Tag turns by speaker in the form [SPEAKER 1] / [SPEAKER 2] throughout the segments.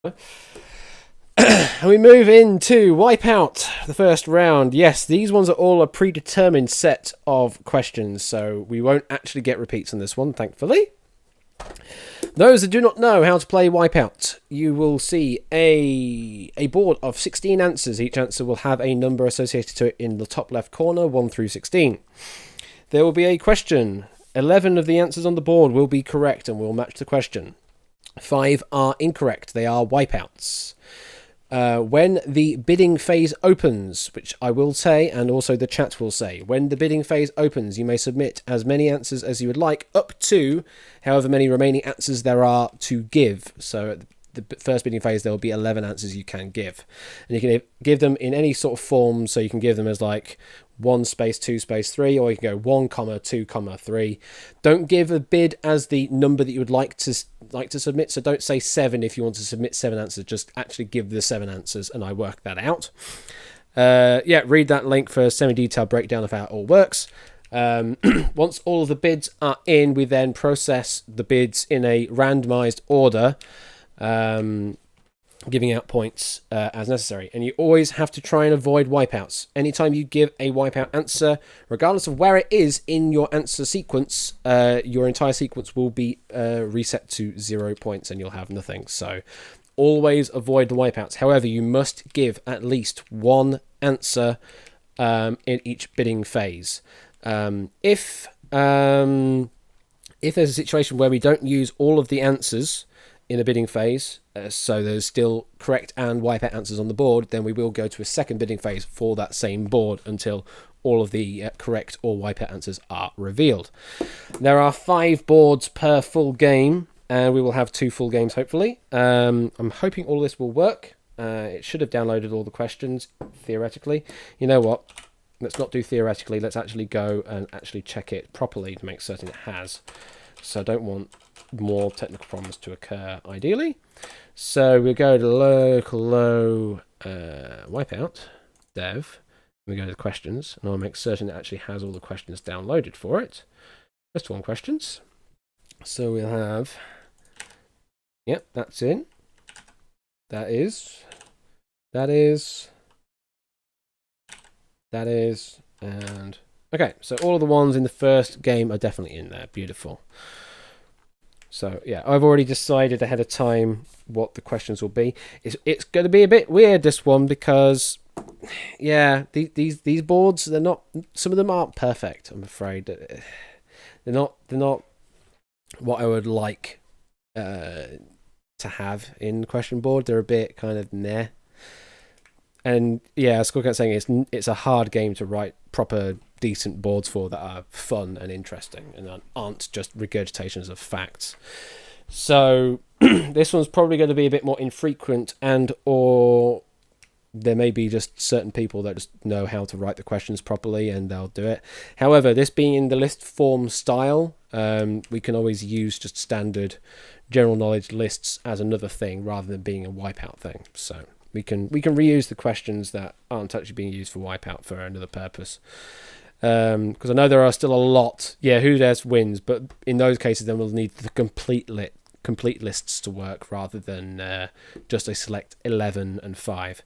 [SPEAKER 1] And we move into Wipeout, the first round. Yes, these ones are all a predetermined set of questions, so we won't actually get repeats on this one, thankfully. Those that do not know how to play Wipeout, you will see a board of 16 answers. Each answer will have a number associated to it in the top left corner, 1 through 16. There will be a question. 11 of the answers on the board will be correct and will match the question. 5 are incorrect. They are wipeouts. When the bidding phase opens, which I will say, and also the chat will say, when the bidding phase opens, you may submit as many answers as you would like, up to however many remaining answers there are to give. So at the first bidding phase, there will be 11 answers you can give. And you can give them in any sort of form, so you can give them as like 1 space 2 space 3, or you can go 1 comma 2 comma 3. Don't give a bid as the number that you would like to submit. So don't say 7 if you want to submit 7 answers. Just actually give the 7 answers, and I work that out. Read that link for a semi-detailed breakdown of how it all works. Once all of the bids are in, we then process the bids in a randomized order, giving out points as necessary. And you always have to try and avoid wipeouts. Anytime you give a wipeout answer, regardless of where it is in your answer sequence, your entire sequence will be reset to 0 points and you'll have nothing. So always avoid the wipeouts. However, you must give at least 1 answer in each bidding phase. If there's a situation where we don't use all of the answers in a bidding phase, so there's still correct and wipeout answers on the board, then we will go to a second bidding phase for that same board until all of the correct or wipeout answers are revealed. There are 5 boards per full game, and we will have 2 full games hopefully. I'm hoping all this will work. It should have downloaded all the questions, theoretically. You know what? Let's not do theoretically. Let's actually go and actually check it properly to make certain it has. So I don't want more technical problems to occur, ideally. So we'll go to local wipeout dev. We go to the questions, and I'll make certain it actually has all the questions downloaded for it. Just 1 questions. So we'll have, yep, that's in. That is, and okay, so all of the ones in the first game are definitely in there. Beautiful. So yeah, I've already decided ahead of time what the questions will be. It's going to be a bit weird, this one, because yeah, these boards, they're not. Some of them aren't perfect. I'm afraid they're not what I would like to have in question board. They're a bit kind of meh. And yeah, as Squircat's saying, it's a hard game to write proper decent boards for that are fun and interesting and aren't just regurgitations of facts. So this one's probably going to be a bit more infrequent, and or there may be just certain people that just know how to write the questions properly and they'll do it. However, this being in the list form style, we can always use just standard general knowledge lists as another thing rather than being a wipeout thing. So we can reuse the questions that aren't actually being used for Wipeout for another purpose. Because I know there are still a lot. Yeah, who dares wins, but in those cases, then we'll need the complete lists to work rather than just a select 11 and 5.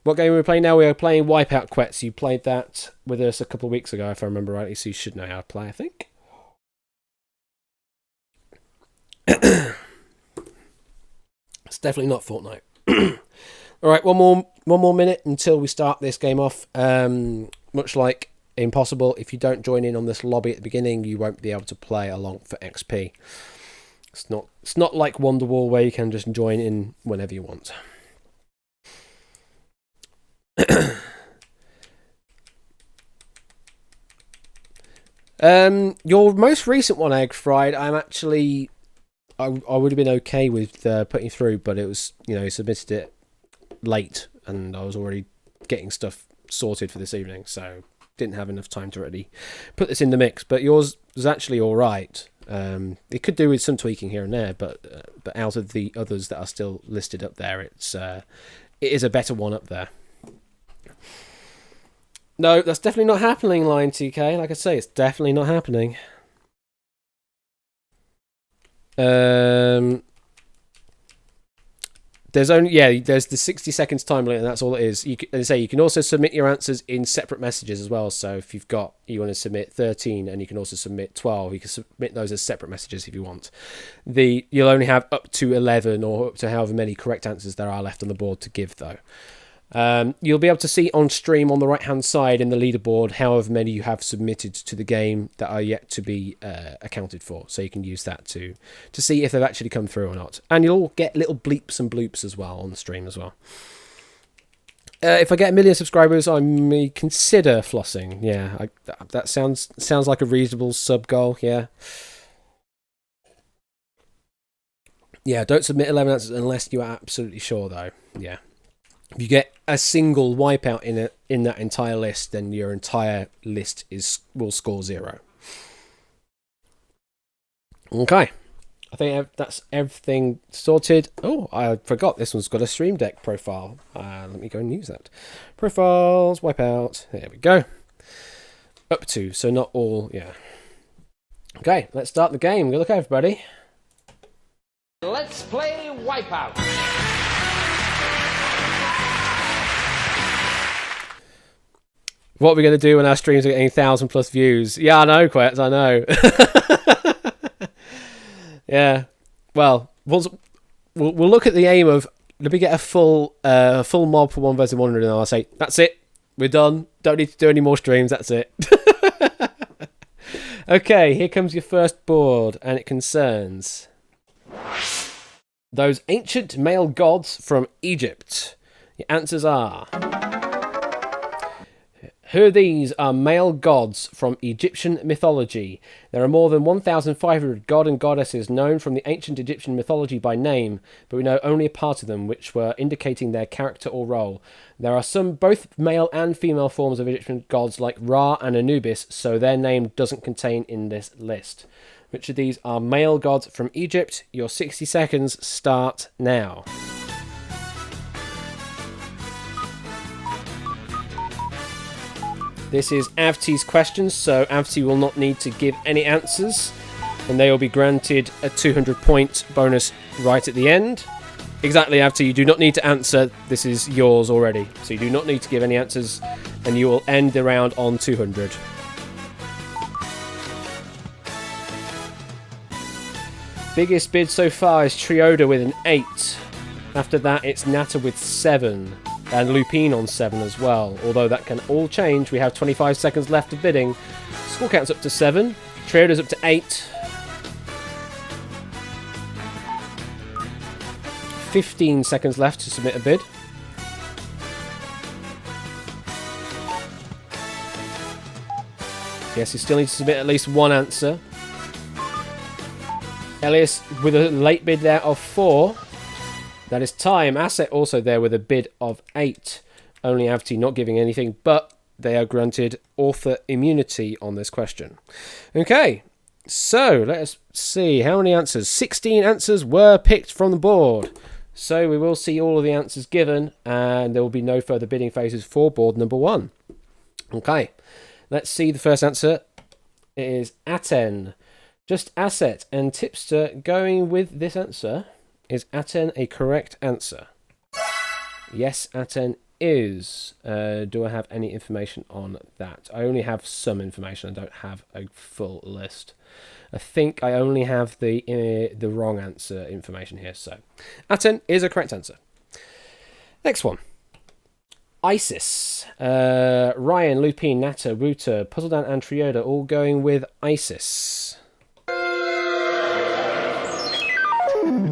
[SPEAKER 1] What game are we playing now? We are playing Wipeout Quets. You played that with us a couple of weeks ago, if I remember rightly, so you should know how to play, I think. It's definitely not Fortnite. All right, one more minute until we start this game off. Much like Impossible, if you don't join in on this lobby at the beginning, you won't be able to play along for XP. It's not like Wonderwall where you can just join in whenever you want. Your most recent one, Egg Fried, I would have been okay with putting through, but it was, submitted it late and I was already getting stuff sorted for this evening, so didn't have enough time to really put this in the mix. But yours was actually all right. It could do with some tweaking here and there, but out of the others that are still listed up there, it is a better one up there. No, that's definitely not happening, Line TK. Like I say, it's definitely not happening. there's the 60 seconds time limit, and that's all it is. As I say, you can also submit your answers in separate messages as well. So if you want to submit 13, and you can also submit 12, you can submit those as separate messages if you want. You'll only have up to 11 or up to however many correct answers there are left on the board to give, though. You'll be able to see on stream on the right hand side in the leaderboard however many you have submitted to the game that are yet to be accounted for, so you can use that to see if they've actually come through or not. And you'll get little bleeps and bloops as well on the stream as well. If I get 1 million subscribers, I may consider flossing. Yeah, that sounds like a reasonable sub goal. Yeah, don't submit 11 answers unless you are absolutely sure, though. Yeah. If you get a single wipeout in that entire list, then your entire list will score 0. Okay, I think that's everything sorted. Oh, I forgot this one's got a Stream Deck profile. Let me go and use that. Profiles, Wipeout. There we go. Up to, so not all. Yeah. Okay, let's start the game. Good luck, everybody.
[SPEAKER 2] Let's play Wipeout.
[SPEAKER 1] What are we going to do when our streams are getting 1,000+ views? Yeah, I know, Quets, I know. Yeah. Well, we'll look at the aim of, let me get a full mob for 1 versus 100, and I'll say, that's it. We're done. Don't need to do any more streams. That's it. Okay, here comes your first board, and it concerns those ancient male gods from Egypt. Your answers are... Who of these are male gods from Egyptian mythology? There are more than 1,500 god and goddesses known from the ancient Egyptian mythology by name, but we know only a part of them, which were indicating their character or role. There are some both male and female forms of Egyptian gods like Ra and Anubis, so their name doesn't contain in this list. Which of these are male gods from Egypt? Your 60 seconds start now. This is Avti's question, so Avti will not need to give any answers, and they will be granted a 200-point bonus right at the end. Exactly, Avti, you do not need to answer. This is yours already, so you do not need to give any answers, and you will end the round on 200. Biggest bid so far is Trioda with an 8. After that, it's Nata with 7. And Lupine on 7 as well. Although that can all change. We have 25 seconds left of bidding. Score count's up to 7. Trioda's up to 8. 15 seconds left to submit a bid. Yes, you still need to submit at least one answer. Elias with a late bid there of 4. That is time. Asset also there with a bid of 8. Only Avti not giving anything, but they are granted author immunity on this question. Okay, so let us see how many answers. 16 answers were picked from the board. So we will see all of the answers given, and there will be no further bidding phases for board number 1. Okay, let's see the first answer. It is Aten. Just Asset and Tipster going with this answer. Is Aten a correct answer? Yes, Aten is. Do I have any information on that? I only have some information. I don't have a full list. I think I only have the wrong answer information here. So, Aten is a correct answer. Next one. Isis. Ryan, Lupine, Nata, Ruta, Puzzledan, and Trioda all going with Isis.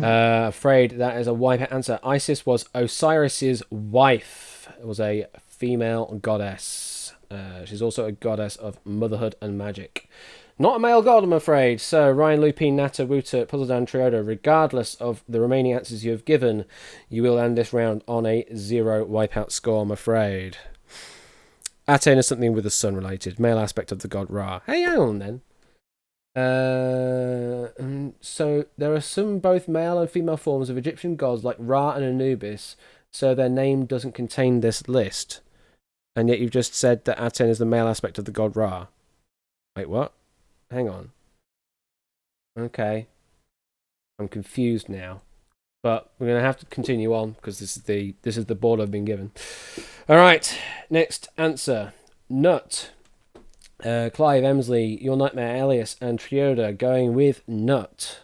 [SPEAKER 1] Afraid that is a Wipeout answer. Isis was Osiris's wife. It was a female goddess. She's also a goddess of motherhood and magic. Not a male god, I'm afraid. So, Ryan, Lupine, Nata, Wuta, Puzzledan, Trioda, regardless of the remaining answers you have given, you will end this round on a 0 Wipeout score, I'm afraid. Aten is something with the sun related. Male aspect of the god Ra. Hey, hang on then. So there are some both male and female forms of Egyptian gods like Ra and Anubis, so their name doesn't contain this list. And yet you've just said that Aten is the male aspect of the god Ra. Wait, what? Hang on. Okay. I'm confused now. but we're going to have to continue on because this is the board I've been given. All right, next answer. Nut. Clive, Emsley, Your Nightmare, Elias, and Trioda going with Nut.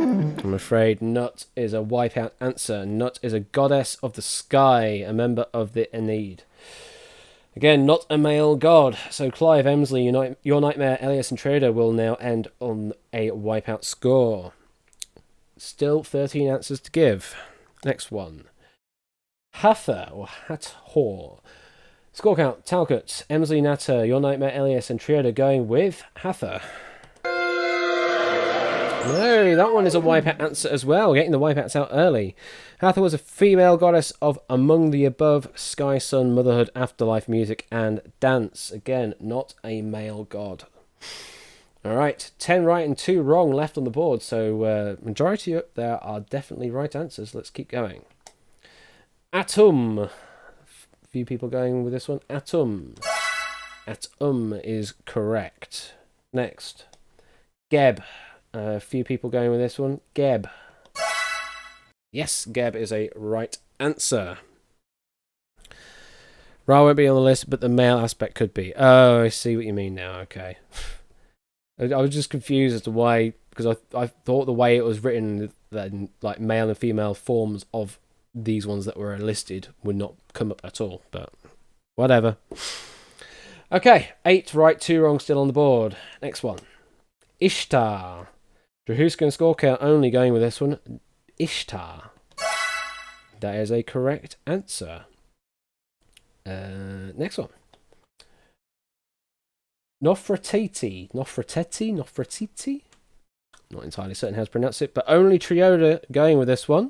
[SPEAKER 1] I'm afraid Nut is a Wipeout answer. Nut is a goddess of the sky, a member of the Aeneid. Again, not a male god. So Clive, Emsley, Your Nightmare, Elias, and Trioda will now end on a Wipeout score. Still 13 answers to give. Next one. Hatha, or Hathor. Score count, Talcott, Emsley, Natter, Your Nightmare, Elias, and Trioda going with Hatha. No, that one is a Wipeout answer as well, getting the Wipeouts out early. Hatha was a female goddess of among the above, sky, sun, motherhood, afterlife, music, and dance. Again, not a male god. Alright, 10 right and 2 wrong left on the board, so majority up there are definitely right answers. Let's keep going. Atum. Few people going with this one. Atum. Atum is correct. Next. Geb. A few people going with this one. Geb. Yes, Geb is a right answer. Ra won't be on the list, but the male aspect could be. Oh, I see what you mean now. Okay. I was just confused as to why, because I thought the way it was written, that like male and female forms of these ones that were listed would not come up at all, but whatever. Okay, 8 right, 2 wrong still on the board. Next one. Ishtar. Drahuska and score count only going with this one. Ishtar. That is a correct answer. Next one. Nofretiti. Not entirely certain how to pronounce it, but only Trioda going with this one.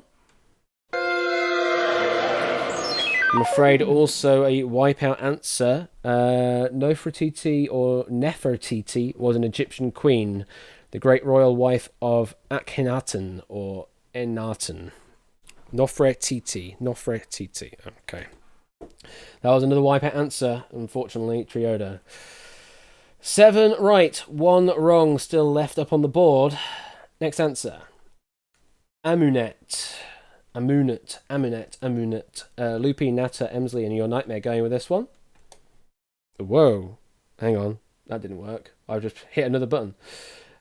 [SPEAKER 1] I'm afraid also a Wipeout answer. Nofretiti or Nefertiti was an Egyptian queen, the great royal wife of Akhenaten or Enaten. Nofretiti. Okay. That was another Wipeout answer, unfortunately, Trioda. 7 right, 1 wrong still left up on the board. Next answer. Amunet. Lupine, Natter, Emsley, and Your Nightmare going with this one. Whoa. Hang on. That didn't work. I just hit another button.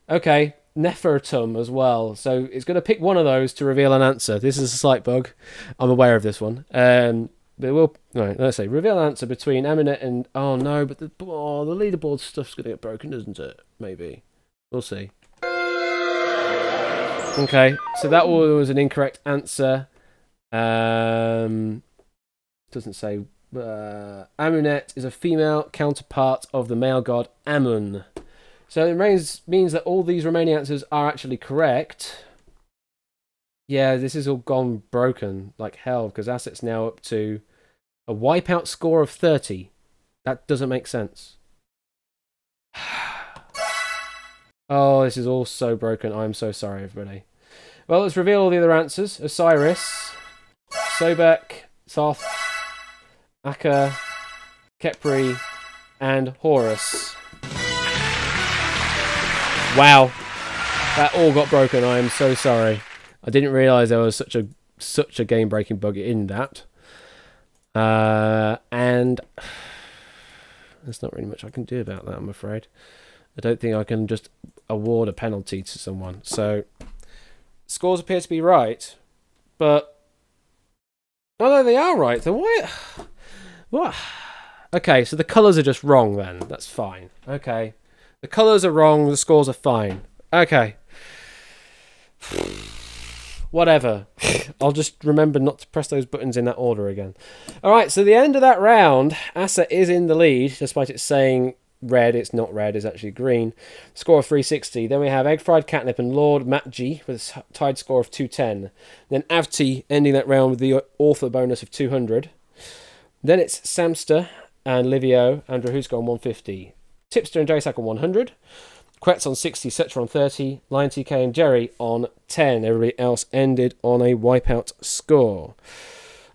[SPEAKER 1] Okay. Nefertum as well. So it's going to pick one of those to reveal an answer. This is a slight bug. I'm aware of this one. But we'll... Right, let's say. Reveal an answer between Amunet and... Oh, no. But the leaderboard stuff's going to get broken, isn't it? Maybe. We'll see. Okay, so that was an incorrect answer. Doesn't say. Amunet is a female counterpart of the male god Amun. So it means that all these remaining answers are actually correct. Yeah, this has all gone broken like hell because Asset's now up to a Wipeout score of 30. That doesn't make sense. Oh, this is all so broken. I'm so sorry, everybody. Well, let's reveal all the other answers. Osiris, Sobek, Thoth, Akka, Kepri, and Horus. Wow. That all got broken. I am so sorry. I didn't realise there was such a game-breaking bug in that. And there's not really much I can do about that, I'm afraid. I don't think I can just award a penalty to someone. So, scores appear to be right, but... Oh, no, they are right. Then why... What? Okay, so the colours are just wrong then. That's fine. Okay. The colours are wrong, the scores are fine. Okay. Whatever. I'll just remember not to press those buttons in that order again. Alright, so the end of that round, Asa is in the lead, despite it saying red. It's not red, it's actually green. Score of 360. Then we have Egg Fried Catnip and Lord Matt G with a tied score of 210. Then Avti ending that round with the author bonus of 200. Then it's Samster and Livio and Drahuska on 150. Tipster and Jsack on 100. Quetz on 60, Setra on 30, Lion TK and Jerry on 10. Everybody else ended on a Wipeout score.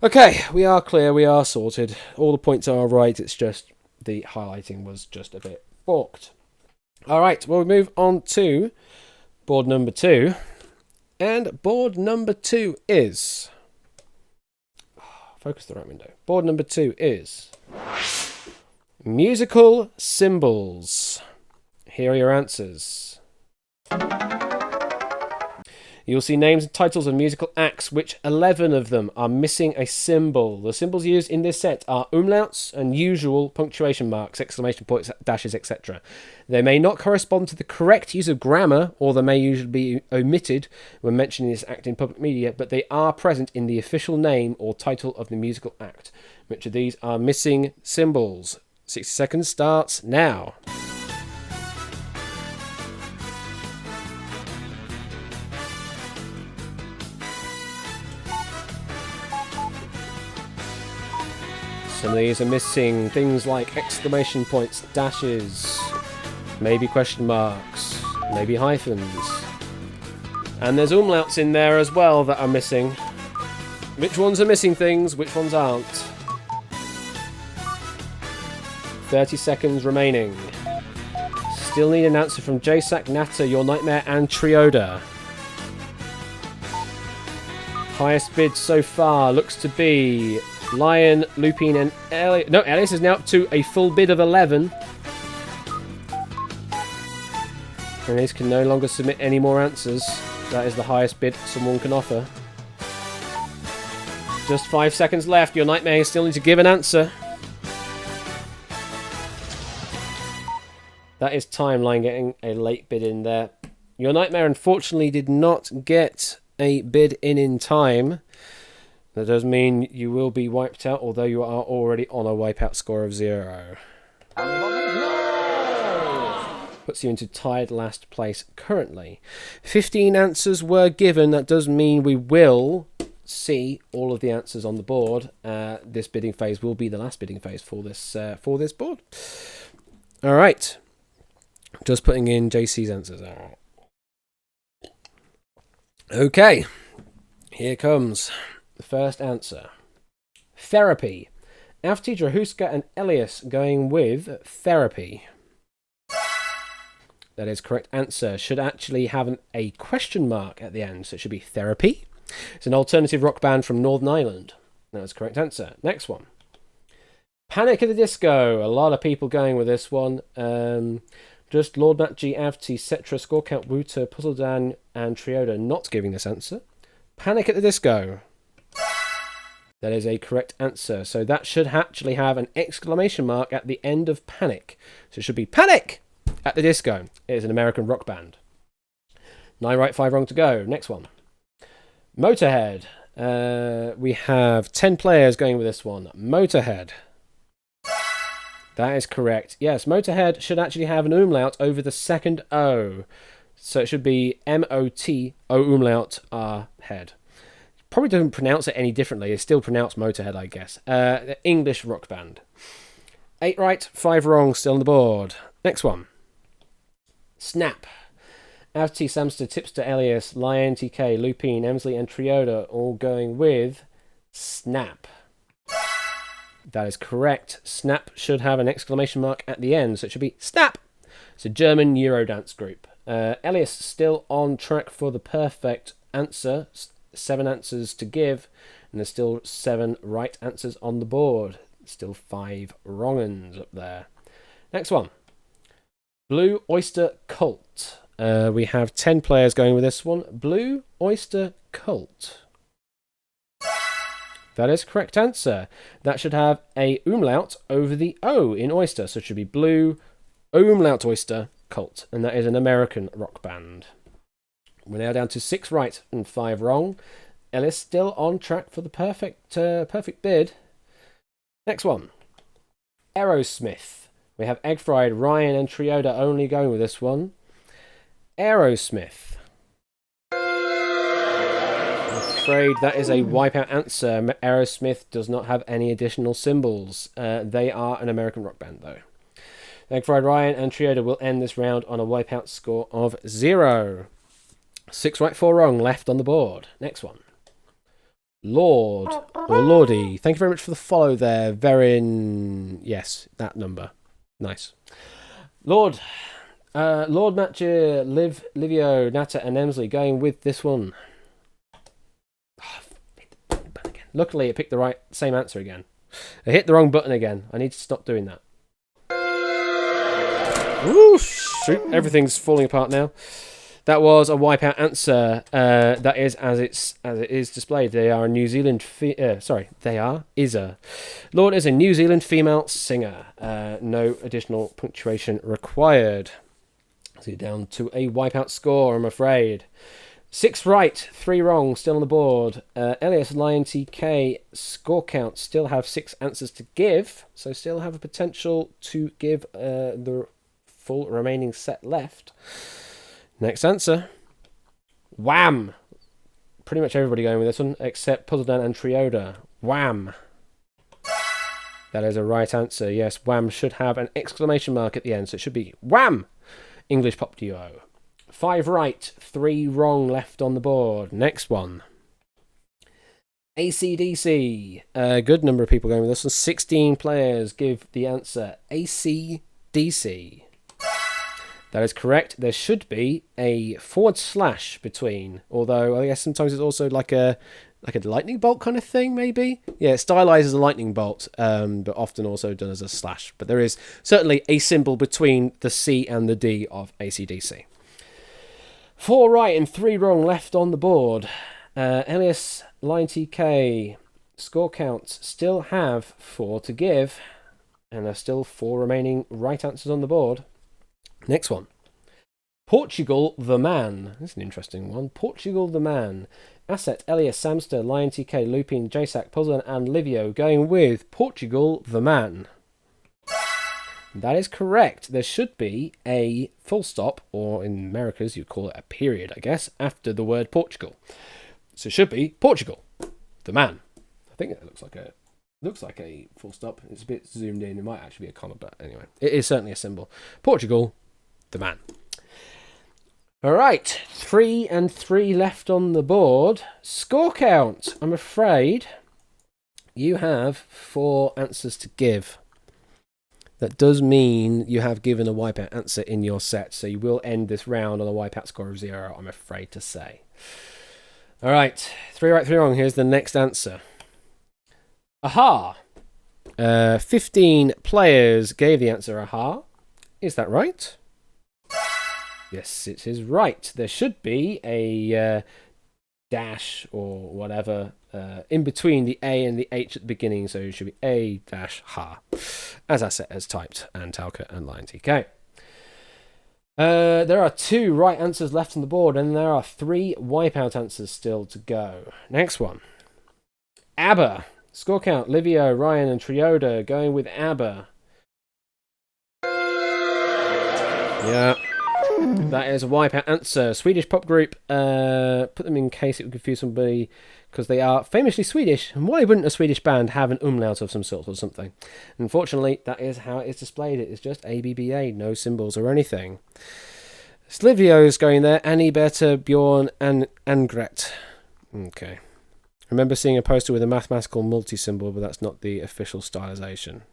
[SPEAKER 1] Okay, we are clear, we are sorted. All the points are right, it's just the highlighting was just a bit balked. Alright, well we move on to board number 2. And board number 2 is... Focus the right window. Board number 2 is... musical symbols. Here are your answers. You'll see names and titles of musical acts, which 11 of them are missing a symbol. The symbols used in this set are umlauts and usual punctuation marks, exclamation points, dashes, etc. They may not correspond to the correct use of grammar, or they may usually be omitted when mentioning this act in public media, but they are present in the official name or title of the musical act. Which of these are missing symbols? 60 seconds starts now. Some of these are missing things like exclamation points, dashes, maybe question marks, maybe hyphens. And there's umlauts in there as well that are missing. Which ones are missing things, which ones aren't? 30 seconds remaining. Still need an answer from Jasak, Natter, Your Nightmare, and Trioda. Highest bid so far looks to be Lion, Lupine, and Elias. No, Elias is now up to a full bid of 11. Elias can no longer submit any more answers. That is the highest bid someone can offer. Just 5 seconds left. Your Nightmare still needs to give an answer. That is Timeline getting a late bid in there. Your Nightmare unfortunately did not get a bid in time. That does mean you will be wiped out, although you are already on a wipeout score of 0. Puts you into tied last place currently. 15 answers were given. That does mean we will see all of the answers on the board. This bidding phase will be the last bidding phase for this board. All right. Just putting in JC's answers. All right. Okay. Here comes the first answer. Therapy. Avti, Drahuska, and Elias going with therapy. That is correct answer. Should actually have a question mark at the end, so it should be therapy. It's an alternative rock band from Northern Ireland. That is correct answer. Next one. Panic at the Disco. A lot of people going with this one. Just Lord Matt G, Avti, Cetra, Score Count, Wuta, Puzzle Dan, and Trioda not giving this answer. Panic at the Disco. That is a correct answer. So that should actually have an exclamation mark at the end of Panic. So it should be Panic at the Disco. It is an American rock band. 9 right, 5 wrong to go. Next one. Motorhead. We have 10 players going with this one. Motorhead. That is correct. Yes, Motorhead should actually have an umlaut over the second O. So it should be M-O-T-O umlaut R head. Probably doesn't pronounce it any differently. It's still pronounced Motorhead, I guess. English rock band. 8 right, 5 wrong, still on the board. Next one. Snap. Avti, Samster, Tipster, Elias, Lion, TK, Lupine, Emsley, and Trioda all going with Snap. That is correct. Snap should have an exclamation mark at the end, so it should be Snap. It's a German Eurodance group. Elias still on track for the perfect answer. 7 answers to give, and there's still 7 right answers on the board. Still 5 wrong uns up there. Next one. Blue Oyster Cult. We have 10 players going with this one. Blue Oyster Cult. That is correct answer. That should have a umlaut over the O in Oyster. So it should be Blue Umlaut Oyster Cult. And that is an American rock band. We're now down to 6 right and 5 wrong. Ellis still on track for the perfect bid. Next one. Aerosmith. We have Egg Fried, Ryan, and Trioda only going with this one. Aerosmith. I'm afraid that is a wipeout answer. Aerosmith does not have any additional symbols. They are an American rock band, though. Egg Fried, Ryan, and Trioda will end this round on a wipeout score of 0. 6 right, 4 wrong left on the board. Next one. Lord or Lordy. Thank you very much for the follow there. Verin. Yes, that number. Nice. Lord. Lord Matcher, Liv, Livio, Nata, and Emsley going with this one. Oh, hit the button again. Luckily, it picked the same answer again. I hit the wrong button again. I need to stop doing that. Ooh, shoot. Everything's falling apart now. That was a Wipeout answer. That is as it is displayed. They are a New Zealand. Lord is a New Zealand female singer. No additional punctuation required. So you're down to a Wipeout score, I'm afraid. 6 right, 3 wrong, still on the board. Elias, Lion, TK, score count still have 6 answers to give, so still have a potential to give the full remaining set left. Next answer. Wham! Pretty much everybody going with this one, except Puzzledan and Trioda. Wham! That is a right answer. Yes, Wham should have an exclamation mark at the end, so it should be Wham! English pop duo. 5 right, 3 wrong left on the board. Next one. AC/DC. A good number of people going with this one. 16 players give the answer AC/DC. That is correct. There should be a / between, although I guess sometimes it's also like a lightning bolt kind of thing, maybe. Yeah, it's stylized as a lightning bolt, but often also done as a /. But there is certainly a symbol between the C and the D of AC/DC. 4 right and 3 wrong left on the board. Elias, Line TK, score counts still have 4 to give, and there's still 4 remaining right answers on the board. Next one. Portugal the Man. This is an interesting one. Portugal the Man. Asset, Elias, Samster, Lion TK, Lupin, JSAC, Puzzle, and Livio going with Portugal the Man. That is correct. There should be a full stop, or in Americas you'd call it a period, I guess, after the word Portugal. So it should be Portugal the Man. I think it looks like a full stop. It's a bit zoomed in. It might actually be a comma, but anyway, it is certainly a symbol. Portugal the Man. All right, 3 and 3 left on the board. Score count. I'm afraid you have 4 answers to give. That does mean you have given a Wipeout answer in your set, so you will end this round on a Wipeout score of 0, I'm afraid to say. All right, 3 right, 3 wrong. Here's the next answer. Aha! 15 players gave the answer aha. Is that right? Yes, it is right. There should be a dash or whatever in between the A and the H at the beginning, so it should be A-ha, as I said, as typed, and Talca and Lion TK. There are 2 right answers left on the board, and there are 3 Wipeout answers still to go. Next one. ABBA. Score count, Livio, Ryan, and Trioda going with ABBA. Yeah. That is a Wipeout answer. Swedish pop group. Put them in case it would confuse somebody, because they are famously Swedish. And why wouldn't a Swedish band have an umlaut of some sort or something? Unfortunately, that is how it is displayed. It is just ABBA, no symbols or anything. Slivio's going there. Annie, Berta, Bjorn, and Angret. Okay. I remember seeing a poster with a mathematical multi-symbol, but that's not the official stylization.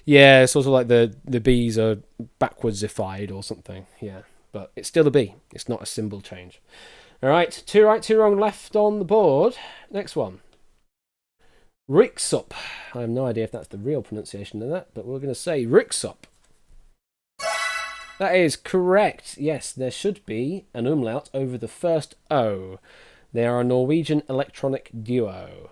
[SPEAKER 1] Yeah, it's sort of like the B's are backwards-ified or something. Yeah, but it's still a B. It's not a symbol change. All right, 2 right, 2 wrong left on the board. Next one. Riksup. I have no idea if that's the real pronunciation of that, but we're going to say Riksup. That is correct. Yes, there should be an umlaut over the first O. They are a Norwegian electronic duo.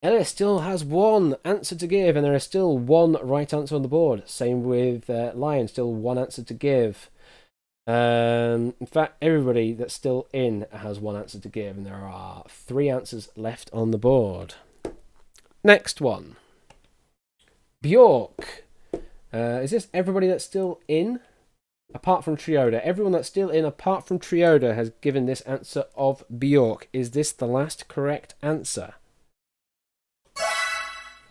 [SPEAKER 1] Elias still has 1 answer to give, and there is still 1 right answer on the board. Same with Lion, still 1 answer to give. In fact, everybody that's still in has 1 answer to give, and there are 3 answers left on the board. Next one. Bjork. Is this everybody that's still in? Apart from Trioda. Everyone that's still in apart from Trioda has given this answer of Bjork. Is this the last correct answer?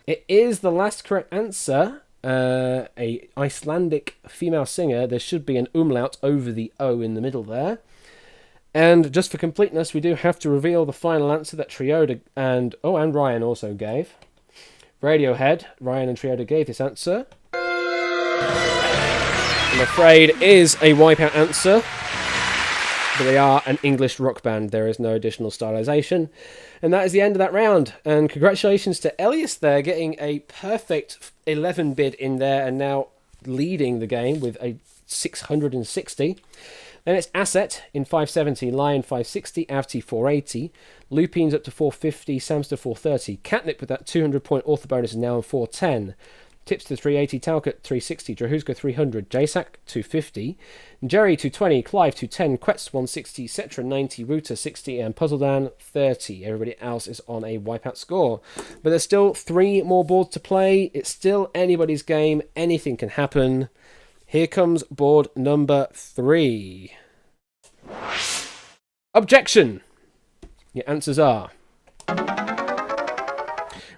[SPEAKER 1] It is the last correct answer. A Icelandic female singer. There should be an umlaut over the O in the middle there. And just for completeness, we do have to reveal the final answer that Trioda and Ryan also gave. Radiohead, Ryan and Trioda gave this answer. I'm afraid, is a Wipeout answer. But they are an English rock band. There is no additional stylization. And that is the end of that round. And congratulations to Elias there, getting a perfect 11 bid in there and now leading the game with a 660. Then it's Asset in 570, Lion 560, Avti 480, Lupines up to 450, Samster 430, Catnip with that 200-point author bonus is now on 410. Tipster 380, Talcott 360, Drahuzka 300, Jasak 250, Jerry 220, Clive 210, Quetz 160, Cetra 90, Ruta 60, and Puzzledan 30. Everybody else is on a Wipeout score. But there's still 3 more boards to play. It's still anybody's game. Anything can happen. Here comes board number 3. Objection! Your answers are...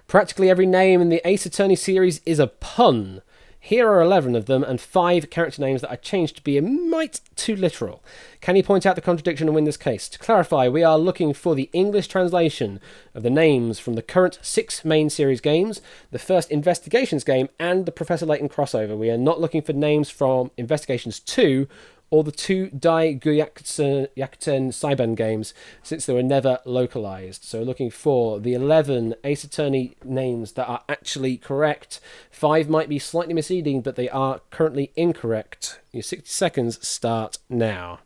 [SPEAKER 1] Practically every name in the Ace Attorney series is a pun. Here are 11 of them and 5 character names that I changed to be a mite too literal. Can you point out the contradiction and win this case? To clarify, we are looking for the English translation of the names from the current 6 main series games, the first Investigations game, and the Professor Layton crossover. We are not looking for names from Investigations 2 or the 2 Dai Guyakuten Saiban games, since they were never localized. So we're looking for the 11 Ace Attorney names that are actually correct. 5 might be slightly misleading, but they are currently incorrect. Your 60 seconds start now.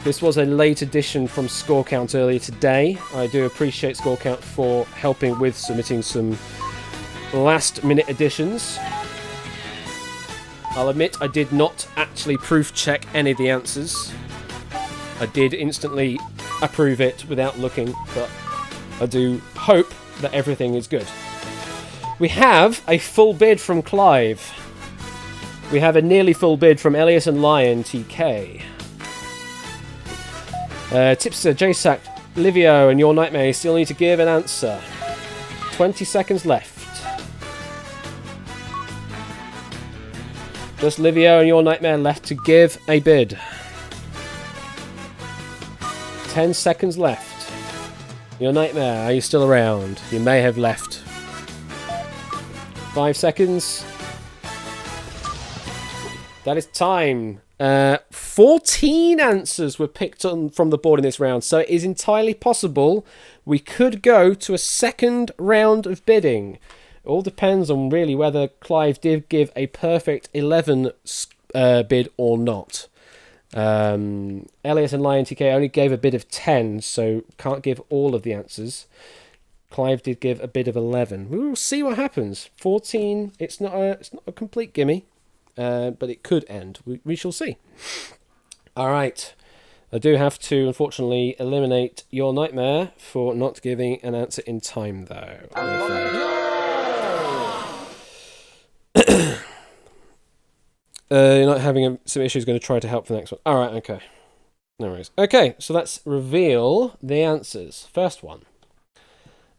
[SPEAKER 1] This was a late addition from Score Count earlier today. I do appreciate Score Count for helping with submitting some last-minute additions. I'll admit I did not actually proof check any of the answers. I did instantly approve it without looking, but I do hope that everything is good. We have a full bid from Clive. We have a nearly full bid from Elias and Lion TK. Tipster, Jasak, Livio, and Your Nightmare still need to give an answer. 20 seconds left. Just Livio and Your Nightmare left to give a bid. 10 seconds left. Your Nightmare, are you still around? You may have left. 5 seconds. That is time. 14 answers were picked on from the board in this round, so it is entirely possible we could go to a second round of bidding. It all depends on really whether Clive did give a perfect 11 bid or not. Elias and Lion TK only gave a bid of 10, so can't give all of the answers. Clive did give a bid of 11. We will see what happens. 14, it's not a complete gimme, but it could end. We shall see. All right. I do have to, unfortunately, eliminate Your Nightmare for not giving an answer in time, though. I'm afraid. You're not having some issues. Going to try to help for the next one. All right, okay. No worries. Okay, so let's reveal the answers. First one.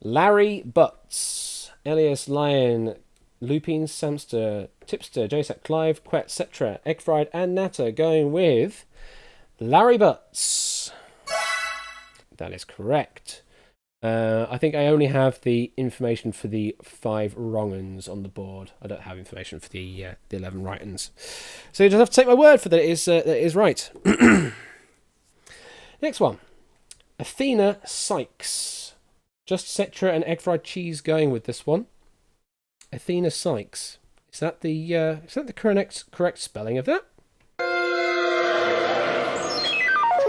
[SPEAKER 1] Larry Butts, Elias Lion, Lupine Samster, Tipster, Jasak, Clive, Quet, Cetra, Egg Fried, and Natter going with Larry Butts. That is correct. I think I only have the information for the 5 wrong uns on the board. I don't have information for the 11 right uns. So you just have to take my word for that it is right. Next one. Athena Sykes. Just Cetra and Egg Fried Cheese going with this one. Athena Sykes. Is that the correct spelling of that?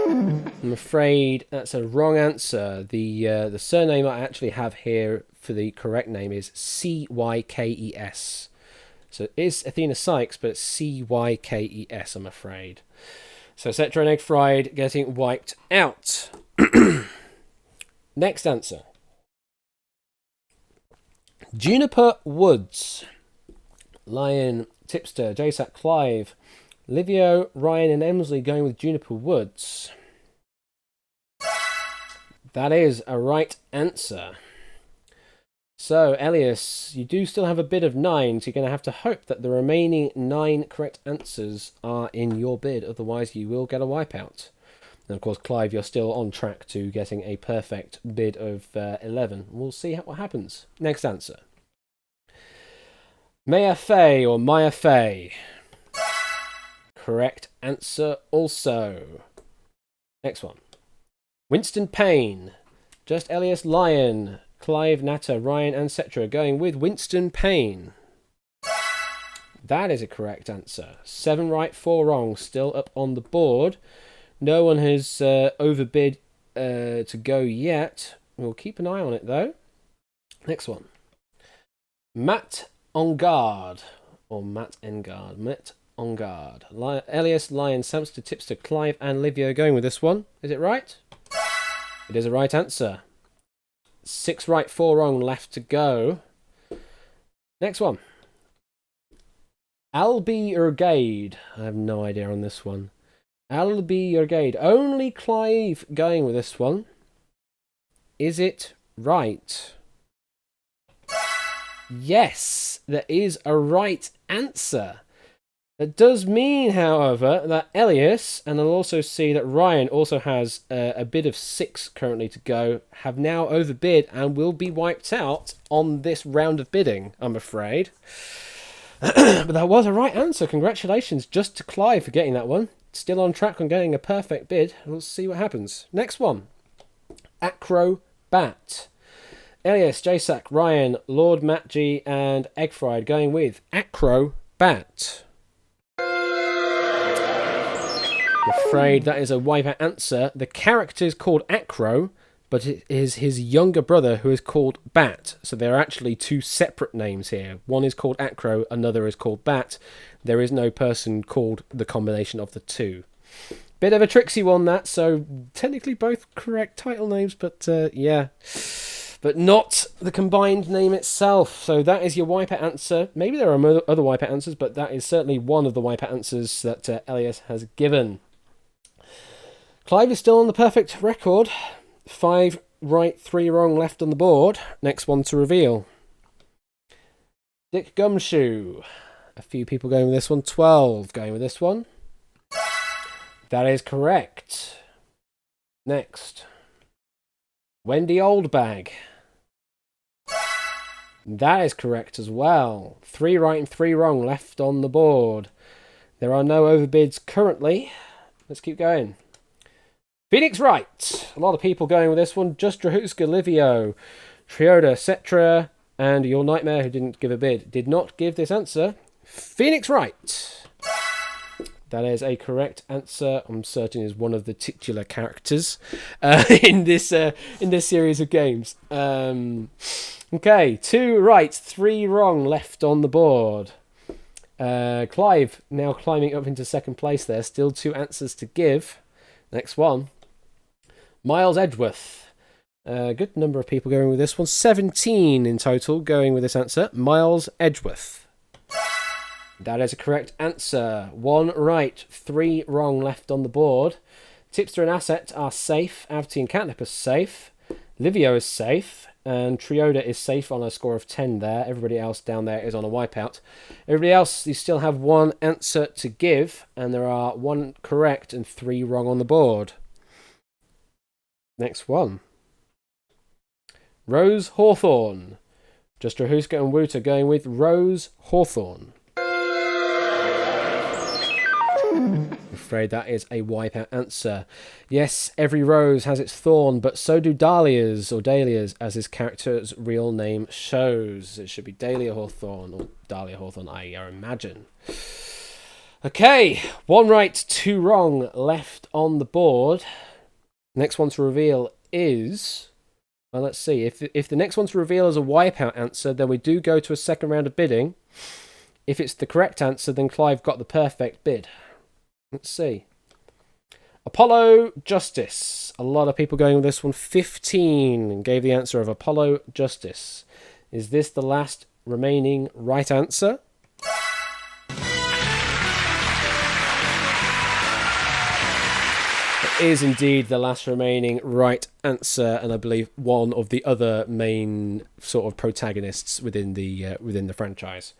[SPEAKER 1] I'm afraid that's a wrong answer. The surname I actually have here for the correct name is Cykes. So it is Athena Sykes, but it's Cykes, I'm afraid. So Cetra and Egg Fried getting wiped out. Next answer. Juniper Woods. Lion, Tipster, Jasak, Clive, Livio, Ryan, and Emsley going with Juniper Woods. That is a right answer. So, Elias, you do still have a bid of 9, so you're going to have to hope that the remaining 9 correct answers are in your bid, otherwise you will get a wipeout. And of course, Clive, you're still on track to getting a perfect bid of 11. We'll see what happens. Next answer. Maya Fey or Maya Fey. Correct answer also. Next one. Winston Payne. Just Elias Lyon. Clive Natter, Ryan and Cetra going with Winston Payne. That is a correct answer. 7 right, 4 wrong. Still up on the board. No one has overbid to go yet. We'll keep an eye on it though. Next one. Matt Engard. Or Matt Engard. Matt Engard. Elias, Lyon, Samster, Tipster, Clive and Livio going with this one. Is it right? It is a right answer. 6 right, 4 wrong left to go. Next one. Albi Urgade. I have no idea on this one. Albi Urgade. Only Clive going with this one. Is it right? Yes, there is a right answer. That does mean, however, that Elias, and I'll also see that Ryan also has a bid of 6 currently to go, have now overbid and will be wiped out on this round of bidding, I'm afraid. But that was a right answer. Congratulations just to Clive for getting that one. Still on track on getting a perfect bid. Let's see what happens. Next one. Acrobat. Elias, Jasak, Ryan, Lord Matt G and Egg Fried going with Acrobat. I'm afraid that is a Wipeout answer. The character is called Acro, but it is his younger brother who is called Bat. So there are actually 2 separate names here. One is called Acro, another is called Bat. There is no person called the combination of the 2. Bit of a tricksy one, that. So technically both correct title names, but yeah. But not the combined name itself. So that is your Wipeout answer. Maybe there are other Wipeout answers, but that is certainly one of the Wipeout answers that Elias has given. Clive is still on the perfect record. 5 right, 3 wrong left on the board. Next one to reveal. Dick Gumshoe. A few people going with this one. 12 going with this one. That is correct. Next. Wendy Oldbag. That is correct as well. 3 right and 3 wrong left on the board. There are no overbids currently. Let's keep going. Phoenix Wright. A lot of people going with this one. Just Drahuska, Livio, Trioda, Cetra, and Your Nightmare, who didn't give a bid, did not give this answer. Phoenix Wright. That is a correct answer. I'm certain is one of the titular characters in this series of games. Okay, 2 right, 3 wrong left on the board. Clive now climbing up into second place there. Still 2 answers to give. Next one. Miles Edgeworth. Good number of people going with this one. 17 in total going with this answer. Miles Edgeworth. That is a correct answer. 1 right, 3 wrong left on the board. Tipster and Asset are safe. Avity and Catnip are safe. Livio is safe. And Trioda is safe on a score of 10 there. Everybody else down there is on a Wipeout. Everybody else, you still have 1 answer to give. And there are 1 correct and 3 wrong on the board. Next one. Rose Hawthorne. Just Rahuska and Woot are going with Rose Hawthorne. I'm afraid that is a Wipeout answer. Yes, every rose has its thorn, but so do dahlias, or dahlias, as his character's real name shows. It should be Dahlia Hawthorne, or Dahlia Hawthorne, I imagine. Okay, 1 right, 2 wrong left on the board. Next one to reveal is... Well, let's see. If the next one to reveal is a Wipeout answer, then we do go to a second round of bidding. If it's the correct answer, then Clive got the perfect bid. Let's see. Apollo Justice. A lot of people going with this one. 15 gave the answer of Apollo Justice. Is this the last remaining right answer? It is indeed the last remaining right answer, and I believe one of the other main sort of protagonists within the franchise.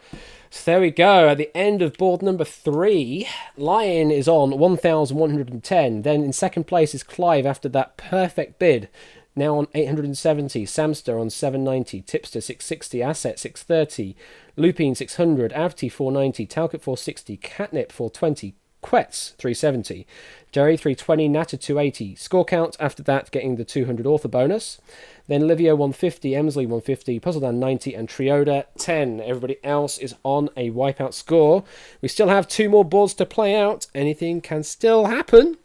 [SPEAKER 1] So there we go. At the end of board number 3, Lion is on 1,110. Then in second place is Clive after that perfect bid. now on 870, Samster on 790, Tipster 660, Asset 630, Lupine 600, Avti 490, Talcott 460, Catnip 420, Quetz 370, Jerry 320, Natter 280. Score count after that getting the 200 author bonus. Then Livio 150, Emsley 150, Puzzledan 90, and Trioda 10. Everybody else is on a Wipeout score. We still have 2 more boards to play out. Anything can still happen.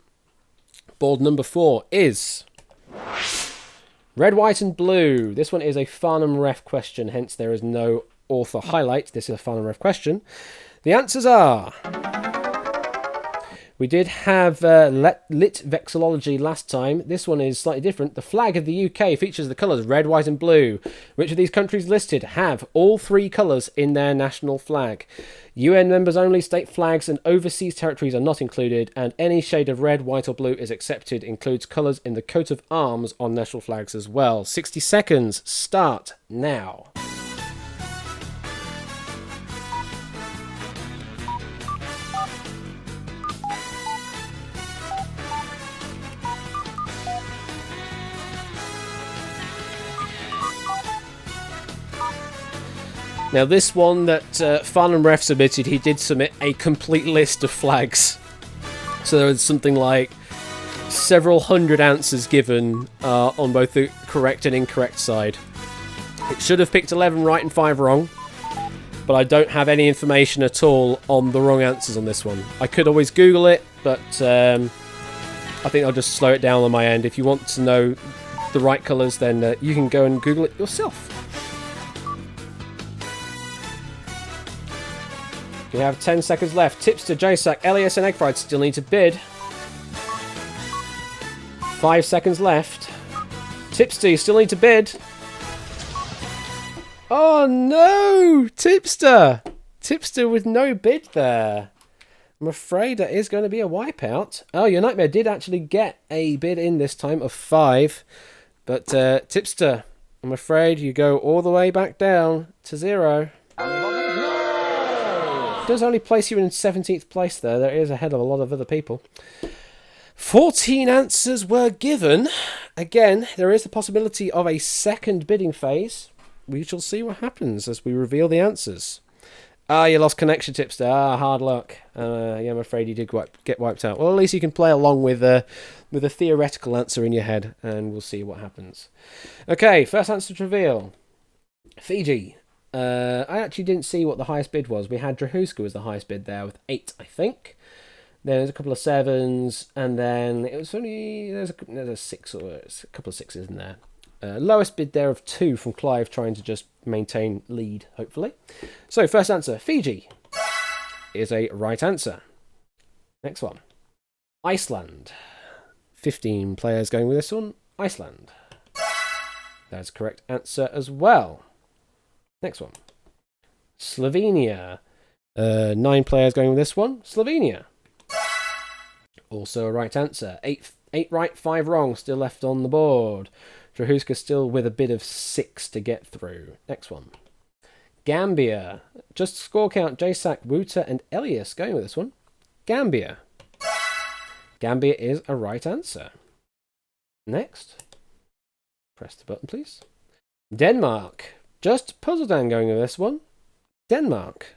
[SPEAKER 1] Board number 4 is Red, White, and Blue. This one is a Farnham Ref question, hence there is no author highlight. This is a Farnham Ref question. The answers are... We did have lit vexillology last time. This one is slightly different. The flag of the UK features the colours red, white and blue. Which of these countries listed have all 3 colours in their national flag? UN members only state flags and overseas territories are not included, and any shade of red, white or blue is accepted, includes colours in the coat of arms on national flags as well. 60 seconds, start now. Now, this one that Farnham Ref submitted, he did submit a complete list of flags. So there was something like several hundred answers given on both the correct and incorrect side. It should have picked 11 right and 5 wrong, but I don't have any information at all on the wrong answers on this one. I could always Google it, but I think I'll just slow it down on my end. If you want to know the right colours, then you can go and Google it yourself. We have 10 seconds left. Tipster, JSAC, Elias and Eggfried still need to bid. 5 seconds left. Tipster, you still need to bid. Oh no! Tipster! Tipster with no bid there. I'm afraid that is going to be a wipeout. Oh, your Nightmare did actually get a bid in this time of 5. But Tipster, I'm afraid you go all the way back down to 0. Does only place you in 17th place there. There is ahead of a lot of other people. 14 answers were given. Again, there is the possibility of a second bidding phase. We shall see what happens as we reveal the answers. Ah, you lost connection, Tipster. Ah, hard luck. Yeah, I'm afraid you did get wiped out. Well, at least you can play along with a theoretical answer in your head, and we'll see what happens. Okay, first answer to reveal. Fiji. I actually didn't see what the highest bid was. We had Drahuska was the highest bid there with 8, I think. There's a couple of 7s, and then it was only there's a 6 or a couple of 6s in there. Lowest bid there of 2 from Clive, trying to just maintain lead, hopefully. So first answer, Fiji, is a right answer. Next one, Iceland. 15 players going with this one. Iceland. That's a correct answer as well. Next one. Slovenia. 9 players going with this one. Slovenia. Also a right answer. 8 right, 5 wrong. Still left on the board. Drahuska still with a bid of 6 to get through. Next one. Gambia. Just score count. JSAC, Wuta and Elias going with this one. Gambia. Gambia is a right answer. Next. Press the button, please. Denmark. Just Puzzledan going with this one. Denmark.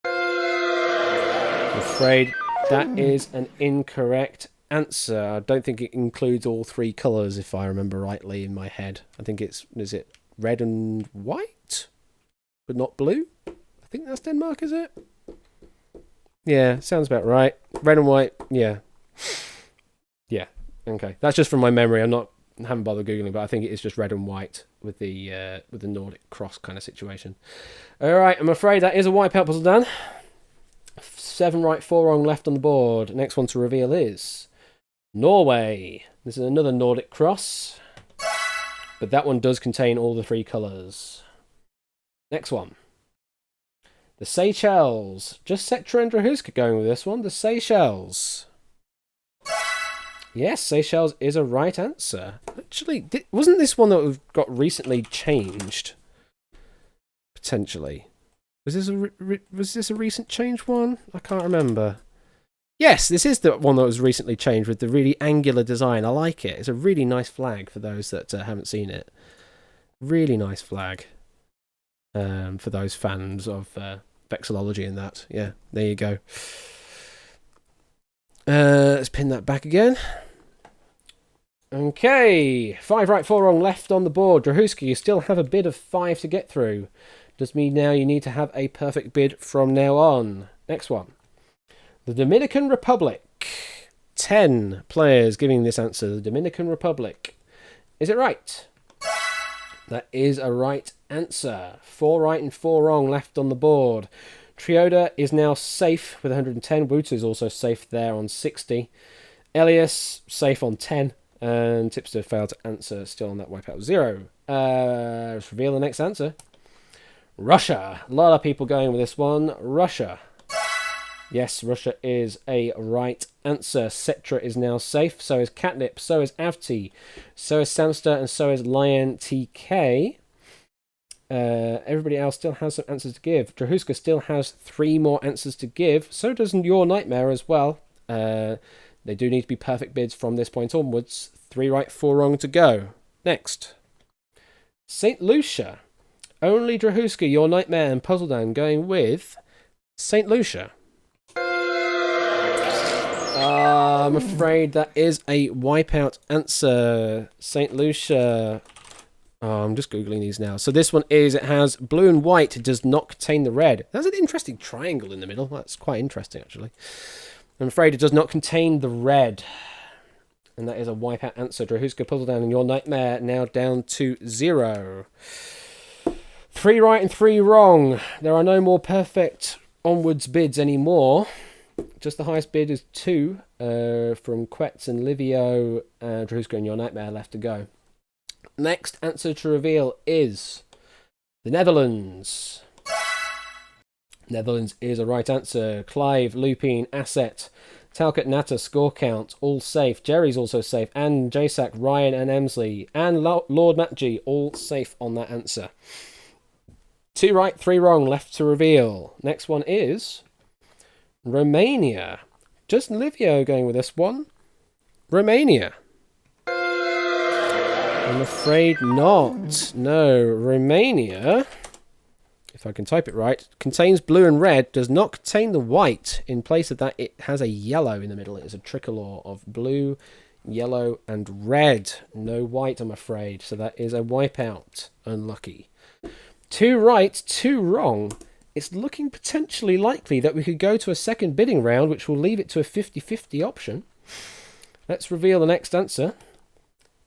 [SPEAKER 1] I'm afraid that is an incorrect answer. I don't think it includes all 3 colours, if I remember rightly in my head. I think is it red and white? But not blue? I think that's Denmark, is it? Yeah, sounds about right. Red and white, yeah. Yeah, okay. That's just from my memory. I haven't bothered Googling, but I think it is just red and white with the Nordic cross kind of situation. Alright, I'm afraid that is a wipeout, Puzzledan. 7 right, 4 wrong left on the board. Next one to reveal is Norway. This is another Nordic cross, but that one does contain all the 3 colours. Next one. The Seychelles. Just Sectra and Drahuska going with this one. The Seychelles. Yes, Seychelles is a right answer. Actually, wasn't this one that we've got recently changed? Potentially. Was this a recent change one? I can't remember. Yes, this is the one that was recently changed with the really angular design. I like it. It's a really nice flag for those that haven't seen it. Really nice flag. For those fans of vexillology and that. Yeah, there you go. Let's pin that back again. Okay, 5 right, 4 wrong left on the board. Drahuska, you still have a bid of 5 to get through. Does mean now you need to have a perfect bid from now on. Next one. The Dominican Republic. 10 players giving this answer. The Dominican Republic. Is it right? That is a right answer. 4 right and 4 wrong left on the board. Trioda is now safe with 110. Wuta is also safe there on 60. Elias safe on 10. And Tipster failed to answer, still on that Wipeout 0. Let's reveal the next answer. Russia. A lot of people going with this one. Russia. Yes, Russia is a right answer. Cetra is now safe. So is Catnip. So is Avti. So is Samster. And so is Lion TK. Everybody else still has some answers to give. Drahuska still has 3 more answers to give. So does Your Nightmare as well. They do need to be perfect bids from this point onwards. 3 right, 4 wrong to go. Next. St. Lucia. Only Drahuska, Your Nightmare, and Puzzledan going with St. Lucia. I'm afraid that is a Wipeout answer. St. Lucia. Oh, I'm just Googling these now. So this one is, it has blue and white. It does not contain the red. There's an interesting triangle in the middle. That's quite interesting, actually. I'm afraid it does not contain the red. And that is a Wipeout answer. Drahuska, Puzzledan, and Your Nightmare now down to 0. 3 right and 3 wrong. There are no more perfect onwards bids anymore. Just the highest bid is 2 from Quetz and Livio. Drahuska and Your Nightmare left to go. Next answer to reveal is the Netherlands. Netherlands is a right answer. Clive, Lupine, Asset, Talcott, Natta, score count, all safe. Jerry's also safe. And Jasak, Ryan and Emsley. And Lord Matt G, all safe on that answer. 2 right, 3 wrong left to reveal. Next one is Romania. Just Livio going with this one. Romania. I'm afraid not. No, Romania, if I can type it right, contains blue and red, does not contain the white. In place of that, it has a yellow in the middle. It is a tricolor of blue, yellow, and red. No white, I'm afraid. So that is a Wipeout. Unlucky. 2 right, 2 wrong. It's looking potentially likely that we could go to a second bidding round, which will leave it to a 50-50 option. Let's reveal the next answer.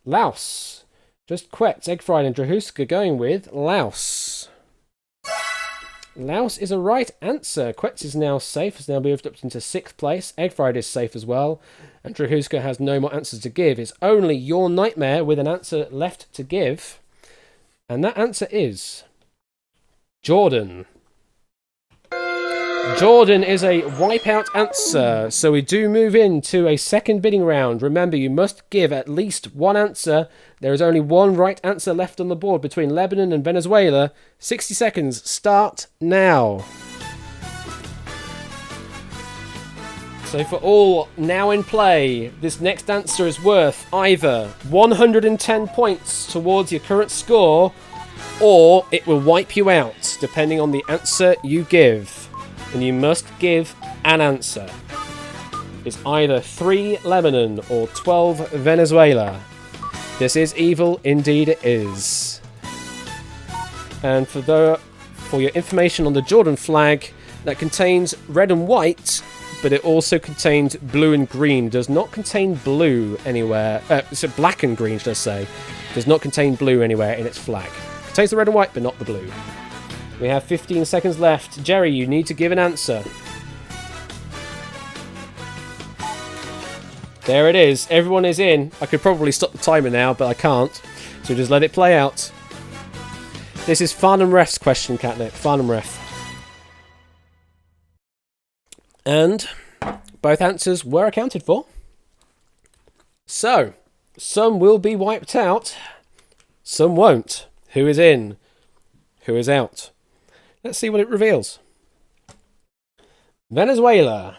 [SPEAKER 1] Laos. Just Quetz, Eggfried, and Drahuska going with Laos. Laos is a right answer. Quetz is now safe, has now moved up into 6th place. Eggfried is safe as well. And Drahuska has no more answers to give. It's only Your Nightmare with an answer left to give. And that answer is Jordan. Jordan is a Wipeout answer. So we do move into a second bidding round. Remember, you must give at least 1 answer. There is only 1 right answer left on the board between Lebanon and Venezuela. 60 seconds start now. So for all now in play, this next answer is worth either 110 points towards your current score, or it will wipe you out, depending on the answer you give. And you must give an answer. It's either 3 Lebanon or 12 Venezuela. This is evil, indeed it is. And for your information on the Jordan flag, that contains red and white, but it also contains blue and green. Does not contain blue anywhere. So black and green, should I say. Does not contain blue anywhere in its flag. Contains the red and white, but not the blue. We have 15 seconds left. Jerry, you need to give an answer. There it is. Everyone is in. I could probably stop the timer now, but I can't. So just let it play out. This is Farnham Ref's question, Catnip. Farnham Ref. And both answers were accounted for. So, some will be wiped out. Some won't. Who is in? Who is out? Let's see what it reveals. Venezuela.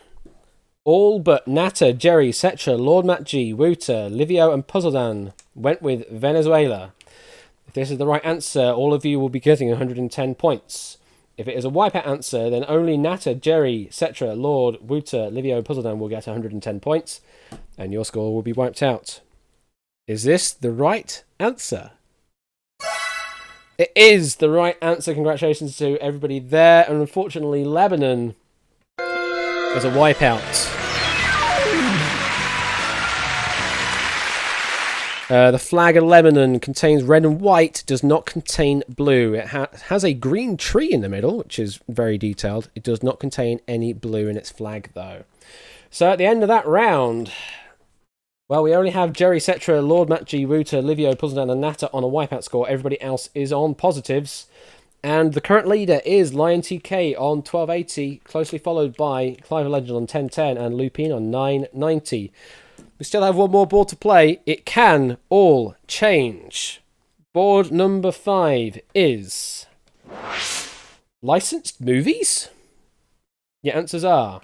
[SPEAKER 1] All but Nata, Jerry, Setra, Lord Matt G, Wouter, Livio, and Puzzledan went with Venezuela. If this is the right answer, all of you will be getting 110 points. If it is a Wipeout answer, then only Nata, Jerry, Setra, Lord, Wouter, Livio, and Puzzledan will get 110 points, and your score will be wiped out. Is this the right answer? It is the right answer. Congratulations to everybody there, and unfortunately, Lebanon is a Wipeout. The flag of Lebanon contains red and white, does not contain blue. It has a green tree in the middle, which is very detailed. It does not contain any blue in its flag, though. So at the end of that round, well, we only have Jerry, Setra, Lord Matt G, Wouter, Livio, Puzzledan, and Nata on a Wipeout score. Everybody else is on positives. And the current leader is Lion TK on 1280, closely followed by Clive Legend on 1010 and Lupine on 990. We still have one more board to play. It can all change. Board number 5 is licensed movies? Your answers are...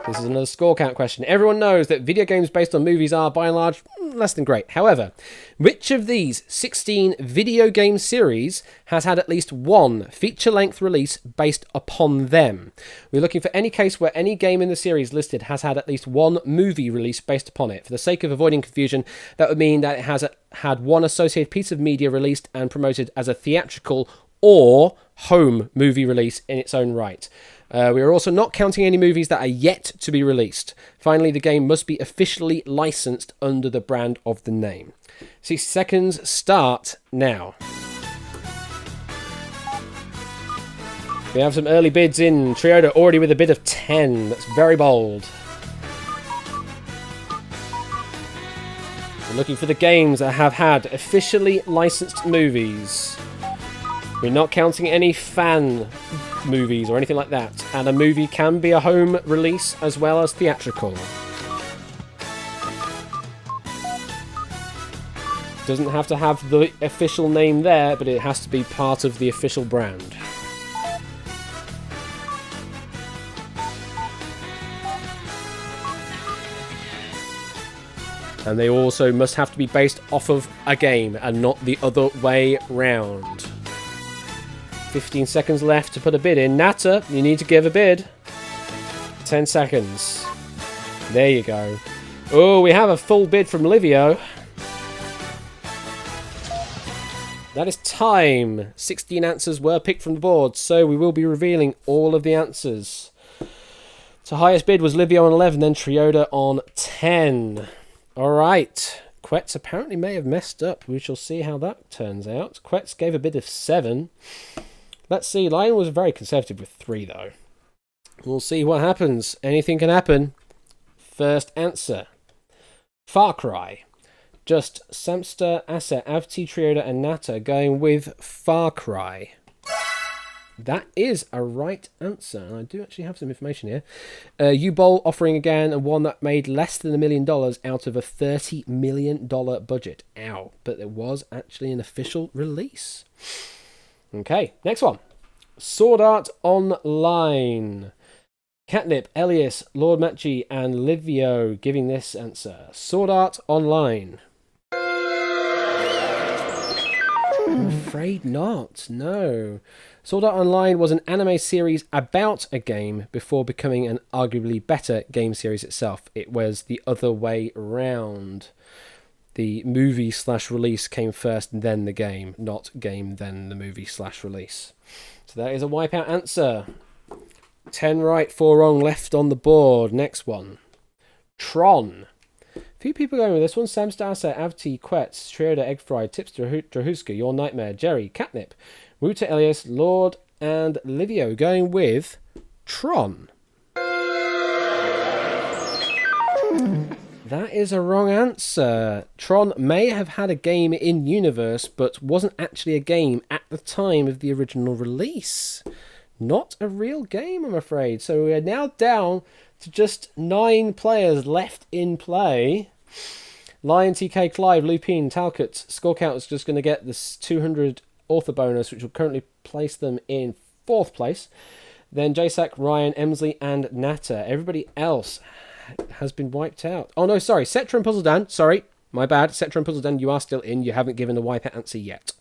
[SPEAKER 1] This is another score count question. Everyone knows that video games based on movies are, by and large, less than great. However, which of these 16 video game series has had at least one feature-length release based upon them? We're looking for any case where any game in the series listed has had at least one movie release based upon it. For the sake of avoiding confusion, that would mean that it has had one associated piece of media released and promoted as a theatrical or home movie release in its own right. We are also not counting any movies that are yet to be released. Finally, the game must be officially licensed under the brand of the name. 60 seconds start now. We have some early bids in. Trioda already with a bid of 10. That's very bold. We're looking for the games that have had officially licensed movies. We're not counting any fan movies or anything like that. And a movie can be a home release as well as theatrical. Doesn't have to have the official name there, but it has to be part of the official brand. And they also must have to be based off of a game and not the other way round. 15 seconds left to put a bid in. Nata, you need to give a bid. 10 seconds. There you go. Oh, we have a full bid from Livio. That is time. 16 answers were picked from the board, so we will be revealing all of the answers. So highest bid was Livio on 11, then Trioda on 10. All right. Quetz apparently may have messed up. We shall see how that turns out. Quetz gave a bid of 7. Let's see. Lion was very conservative with 3, though. We'll see what happens. Anything can happen. First answer. Far Cry. Just Samster, Asa, Avti, Trioda, and Nata going with Far Cry. That is a right answer. And I do actually have some information here. U-Bowl offering again and one that made less than $1 million out of a $30 million budget. Ow. But there was actually an official release. Okay, next one. Sword Art Online. Catnip, Elias, Lord Matchy, and Livio giving this answer. Sword Art Online. I'm afraid not, no. Sword Art Online was an anime series about a game before becoming an arguably better game series itself. It was the other way round. The movie/release came first, and then the game, not game, then the movie/release. So that is a Wipeout answer. 10 right, 4 wrong left on the board. Next one. Tron. A few people going with this one. Sam Stasa, Avti, Quetz, Trioda, Eggfry, Tips, Drahuska, Your Nightmare, Jerry, Catnip, Wouter, Elias, Lord, and Livio going with Tron. That is a wrong answer. Tron may have had a game in universe, but wasn't actually a game at the time of the original release. Not a real game, I'm afraid. So we are now down to just 9 players left in play. Lion, TK, Clive, Lupine, Talcott. Score count is just going to get this 200 author bonus, which will currently place them in 4th place. Then Jasak, Ryan, Emsley, and Natter. Everybody else has been wiped out. Oh, no, sorry. Cetra and Puzzle Dan. Sorry, my bad. Cetra and Puzzle Dan, you are still in. You haven't given the wipeout answer yet.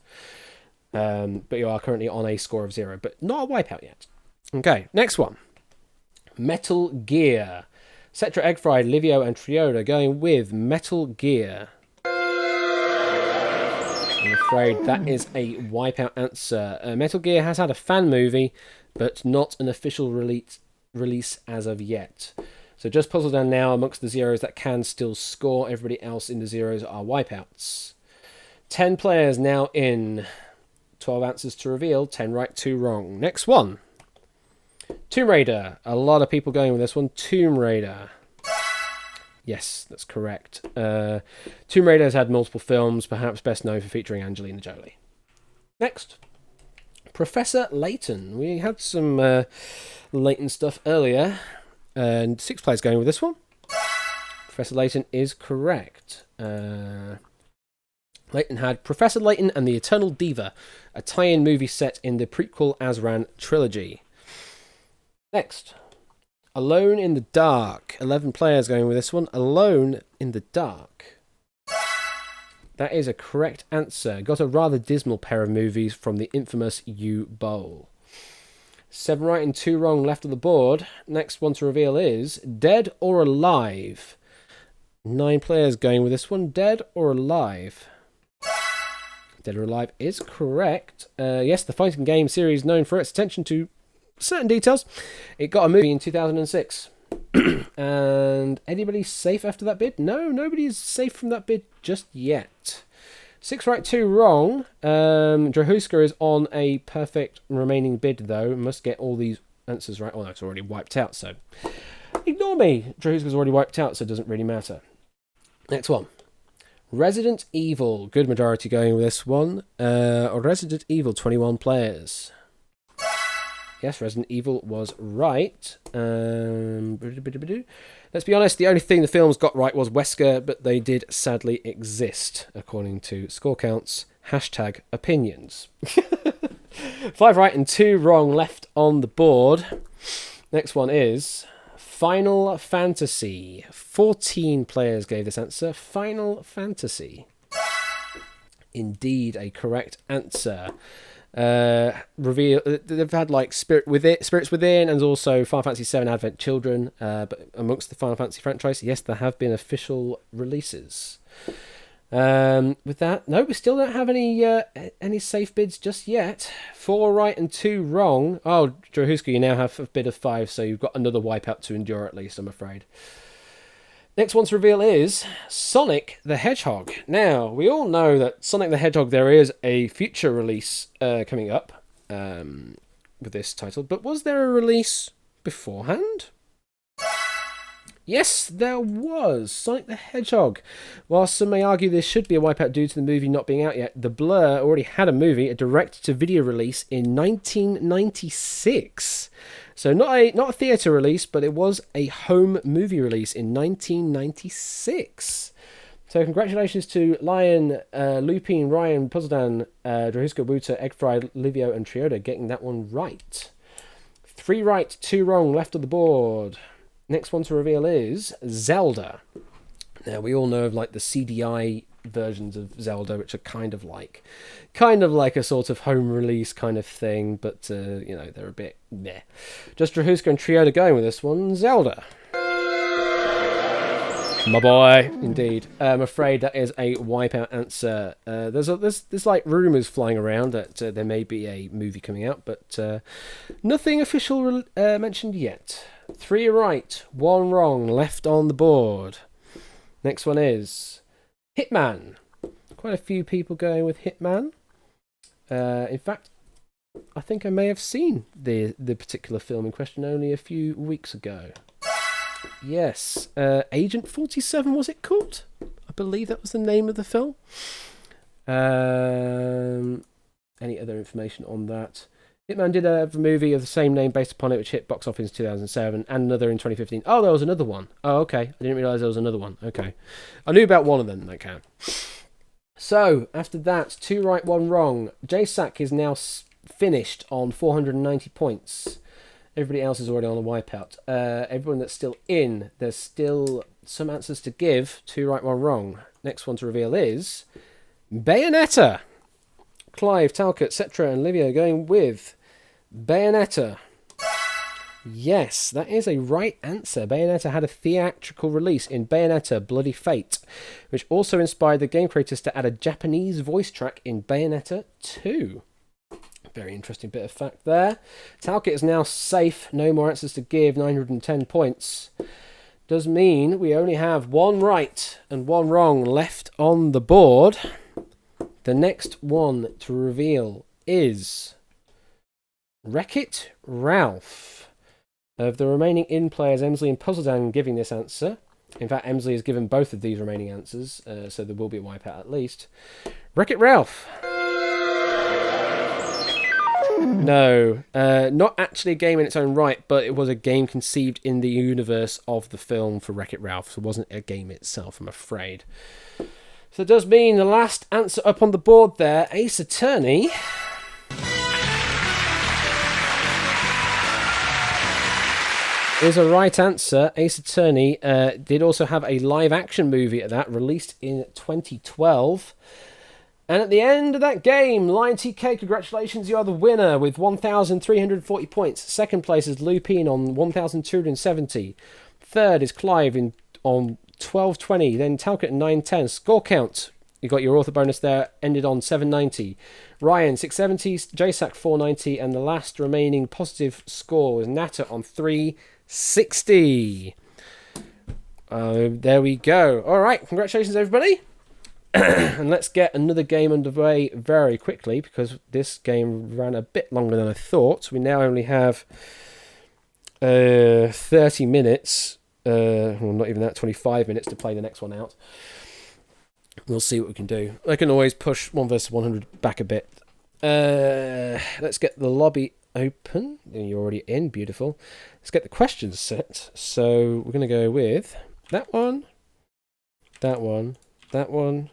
[SPEAKER 1] But you are currently on a score of 0, but not a wipeout yet. Okay, next one. Metal Gear. Cetra, Eggfried, Livio, and Trioda going with Metal Gear. I'm afraid that is a wipeout answer. Metal Gear has had a fan movie, but not an official release as of yet. So just Puzzle Dan now amongst the zeros that can still score. Everybody else in the zeros are wipeouts. 10 players now in. 12 answers to reveal. 10 right, 2 wrong. Next one. Tomb Raider. A lot of people going with this one. Tomb Raider. Yes, that's correct. Tomb Raider has had multiple films, perhaps best known for featuring Angelina Jolie. Next. Professor Layton. We had some Layton stuff earlier. And 6 players going with this one. Professor Layton is correct. Layton had Professor Layton and the Eternal Diva, a tie-in movie set in the prequel Azran trilogy. Next. Alone in the Dark. 11 players going with this one. Alone in the Dark. That is a correct answer. Got a rather dismal pair of movies from the infamous U-Bowl. 7 right and 2 wrong left on the board. Next one to reveal is Dead or Alive. 9 players going with this one. Dead or Alive. Dead or Alive is correct. Yes, the fighting game series known for its attention to certain details. It got a movie in 2006. And anybody safe after that bid? No, nobody is safe from that bid just yet. 6 right, 2 wrong. Drahuska is on a perfect remaining bid, though. Must get all these answers right. Oh, no, it's already wiped out, so ignore me. Drahuska's already wiped out, so it doesn't really matter. Next one. Resident Evil. Good majority going with this one. Resident Evil, 21 players. Yes, Resident Evil was right. Let's be honest, the only thing the films got right was Wesker, but they did sadly exist, according to score counts. #opinions. 5 right and 2 wrong left on the board. Next one is Final Fantasy. 14 players gave this answer. Final Fantasy. Indeed, a correct answer. Reveal. They've had like Spirits Within, and also Final Fantasy VII Advent Children. But amongst the Final Fantasy franchise, yes, there have been official releases. With that, no, we still don't have any safe bids just yet. 4 right and 2 wrong. Oh, Drahuska, you now have a bid of 5, so you've got another wipeout to endure at least, I'm afraid. Next one to reveal is Sonic the Hedgehog. Now, we all know that Sonic the Hedgehog, there is a future release coming up with this title, but was there a release beforehand? Yes, there was. Sonic the Hedgehog. While some may argue this should be a wipeout due to the movie not being out yet, the Blur already had a movie, a direct-to-video release in 1996. So not a theatre release, but it was a home movie release in 1996. So congratulations to Lion, Lupine, Ryan, Puzzledan, Drahuska, Wuta, Eggfried, Livio, and Trioda getting that one right. 3 right, 2 wrong left of the board. Next one to reveal is Zelda. Now, we all know of like the CDI versions of Zelda, which are kind of like a sort of home release kind of thing, but they're a bit meh. Just Drahuska and Trioda going with this one. Zelda. My boy, indeed. I'm afraid that is a wipeout answer. There's like rumours flying around that there may be a movie coming out, but nothing official mentioned yet. 3 right, 1 wrong left on the board. Next one is Hitman. Quite a few people going with Hitman. In fact, I think I may have seen the particular film in question only a few weeks ago. Yes, Agent 47 was it called? I believe that was the name of the film. Any other information on that? Hitman did have a movie of the same name based upon it, which hit box office in 2007, and another in 2015. Oh, there was another one. Oh, okay. I didn't realise there was another one. Okay. I knew about one of them, that count. So, after that, 2 right, 1 wrong. J-Sack is now finished on 490 points. Everybody else is already on a wipeout. Everyone that's still in, there's still some answers to give. 2 right, 1 wrong. Next one to reveal is Bayonetta. Clive, Talcott, Cetra, and Livia going with Bayonetta. Yes, that is a right answer. Bayonetta had a theatrical release in Bayonetta Bloody Fate, which also inspired the game creators to add a Japanese voice track in Bayonetta 2. Very interesting bit of fact there. Talcott is now safe. No more answers to give. 910 points. Does mean we only have 1 right and 1 wrong left on the board. The next one to reveal is Wreck-It Ralph. Of the remaining in players, Emsley and Puzzledan giving this answer. In fact, Emsley has given both of these remaining answers, so there will be a wipeout at least. Wreck-It Ralph. No, not actually a game in its own right, but it was a game conceived in the universe of the film for Wreck-It Ralph, so it wasn't a game itself, I'm afraid. So it does mean the last answer up on the board there, Ace Attorney, is a right answer. Ace Attorney did also have a live-action movie at that, released in 2012. And at the end of that game, Lion TK, congratulations, you are the winner with 1,340 points. Second place is Lupine on 1,270. Third is Clive on 1,220. Then Talcott at 910. Score count, you got your author bonus there, ended on 790. Ryan, 670. JSAC, 490. And the last remaining positive score was Natter on 360. There we go. All right, congratulations, everybody. And let's get another game underway very quickly, because this game ran a bit longer than I thought. We now only have 30 minutes, well, not even that, 25 minutes to play the next one out. We'll see what we can do. I can always push 1 versus 100 back a bit. Let's get the lobby open. You're already in, beautiful. Let's get the questions set. So we're going to go with that one, that one, that one,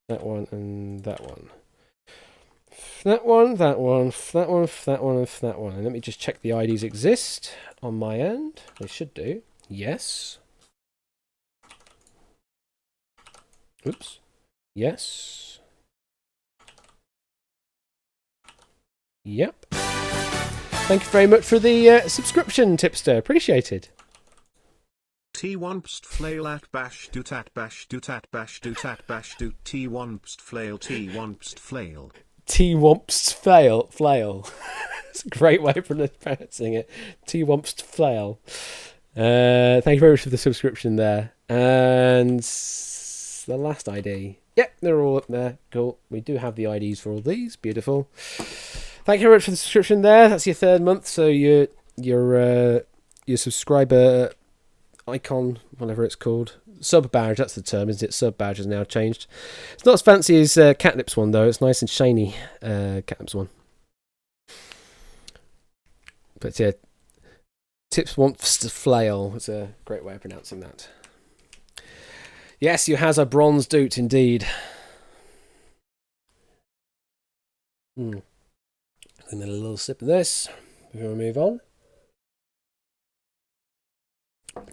[SPEAKER 1] that one, and that one. That one, that one, that one, that one, and that one. And let me just check the IDs exist on my end. They should do. Yes. Oops. Yes. Yep. Thank you very much for the subscription, Tipster. Appreciated.
[SPEAKER 3] T1pst flail at bash doot at bash doot at bash doot at bash doot T1pst flail T1pst flail.
[SPEAKER 1] T-Wompst flail. It's a great way of pronouncing it. T-Wompst flail. Thank you very much for the subscription there. And the last ID. Yep, they're all up there. Cool. We do have the IDs for all these. Beautiful. Thank you very much for the subscription there. That's your 3rd month, so your subscriber icon, whatever it's called. Sub badge, that's the term, isn't it? Sub badge has now changed. It's not as fancy as Catnip's one, though. It's nice and shiny, Catnip's one. But yeah, Tips wants to flail. It's a great way of pronouncing that. Yes, you has a bronze doot, indeed. And then a little sip of this before we move on.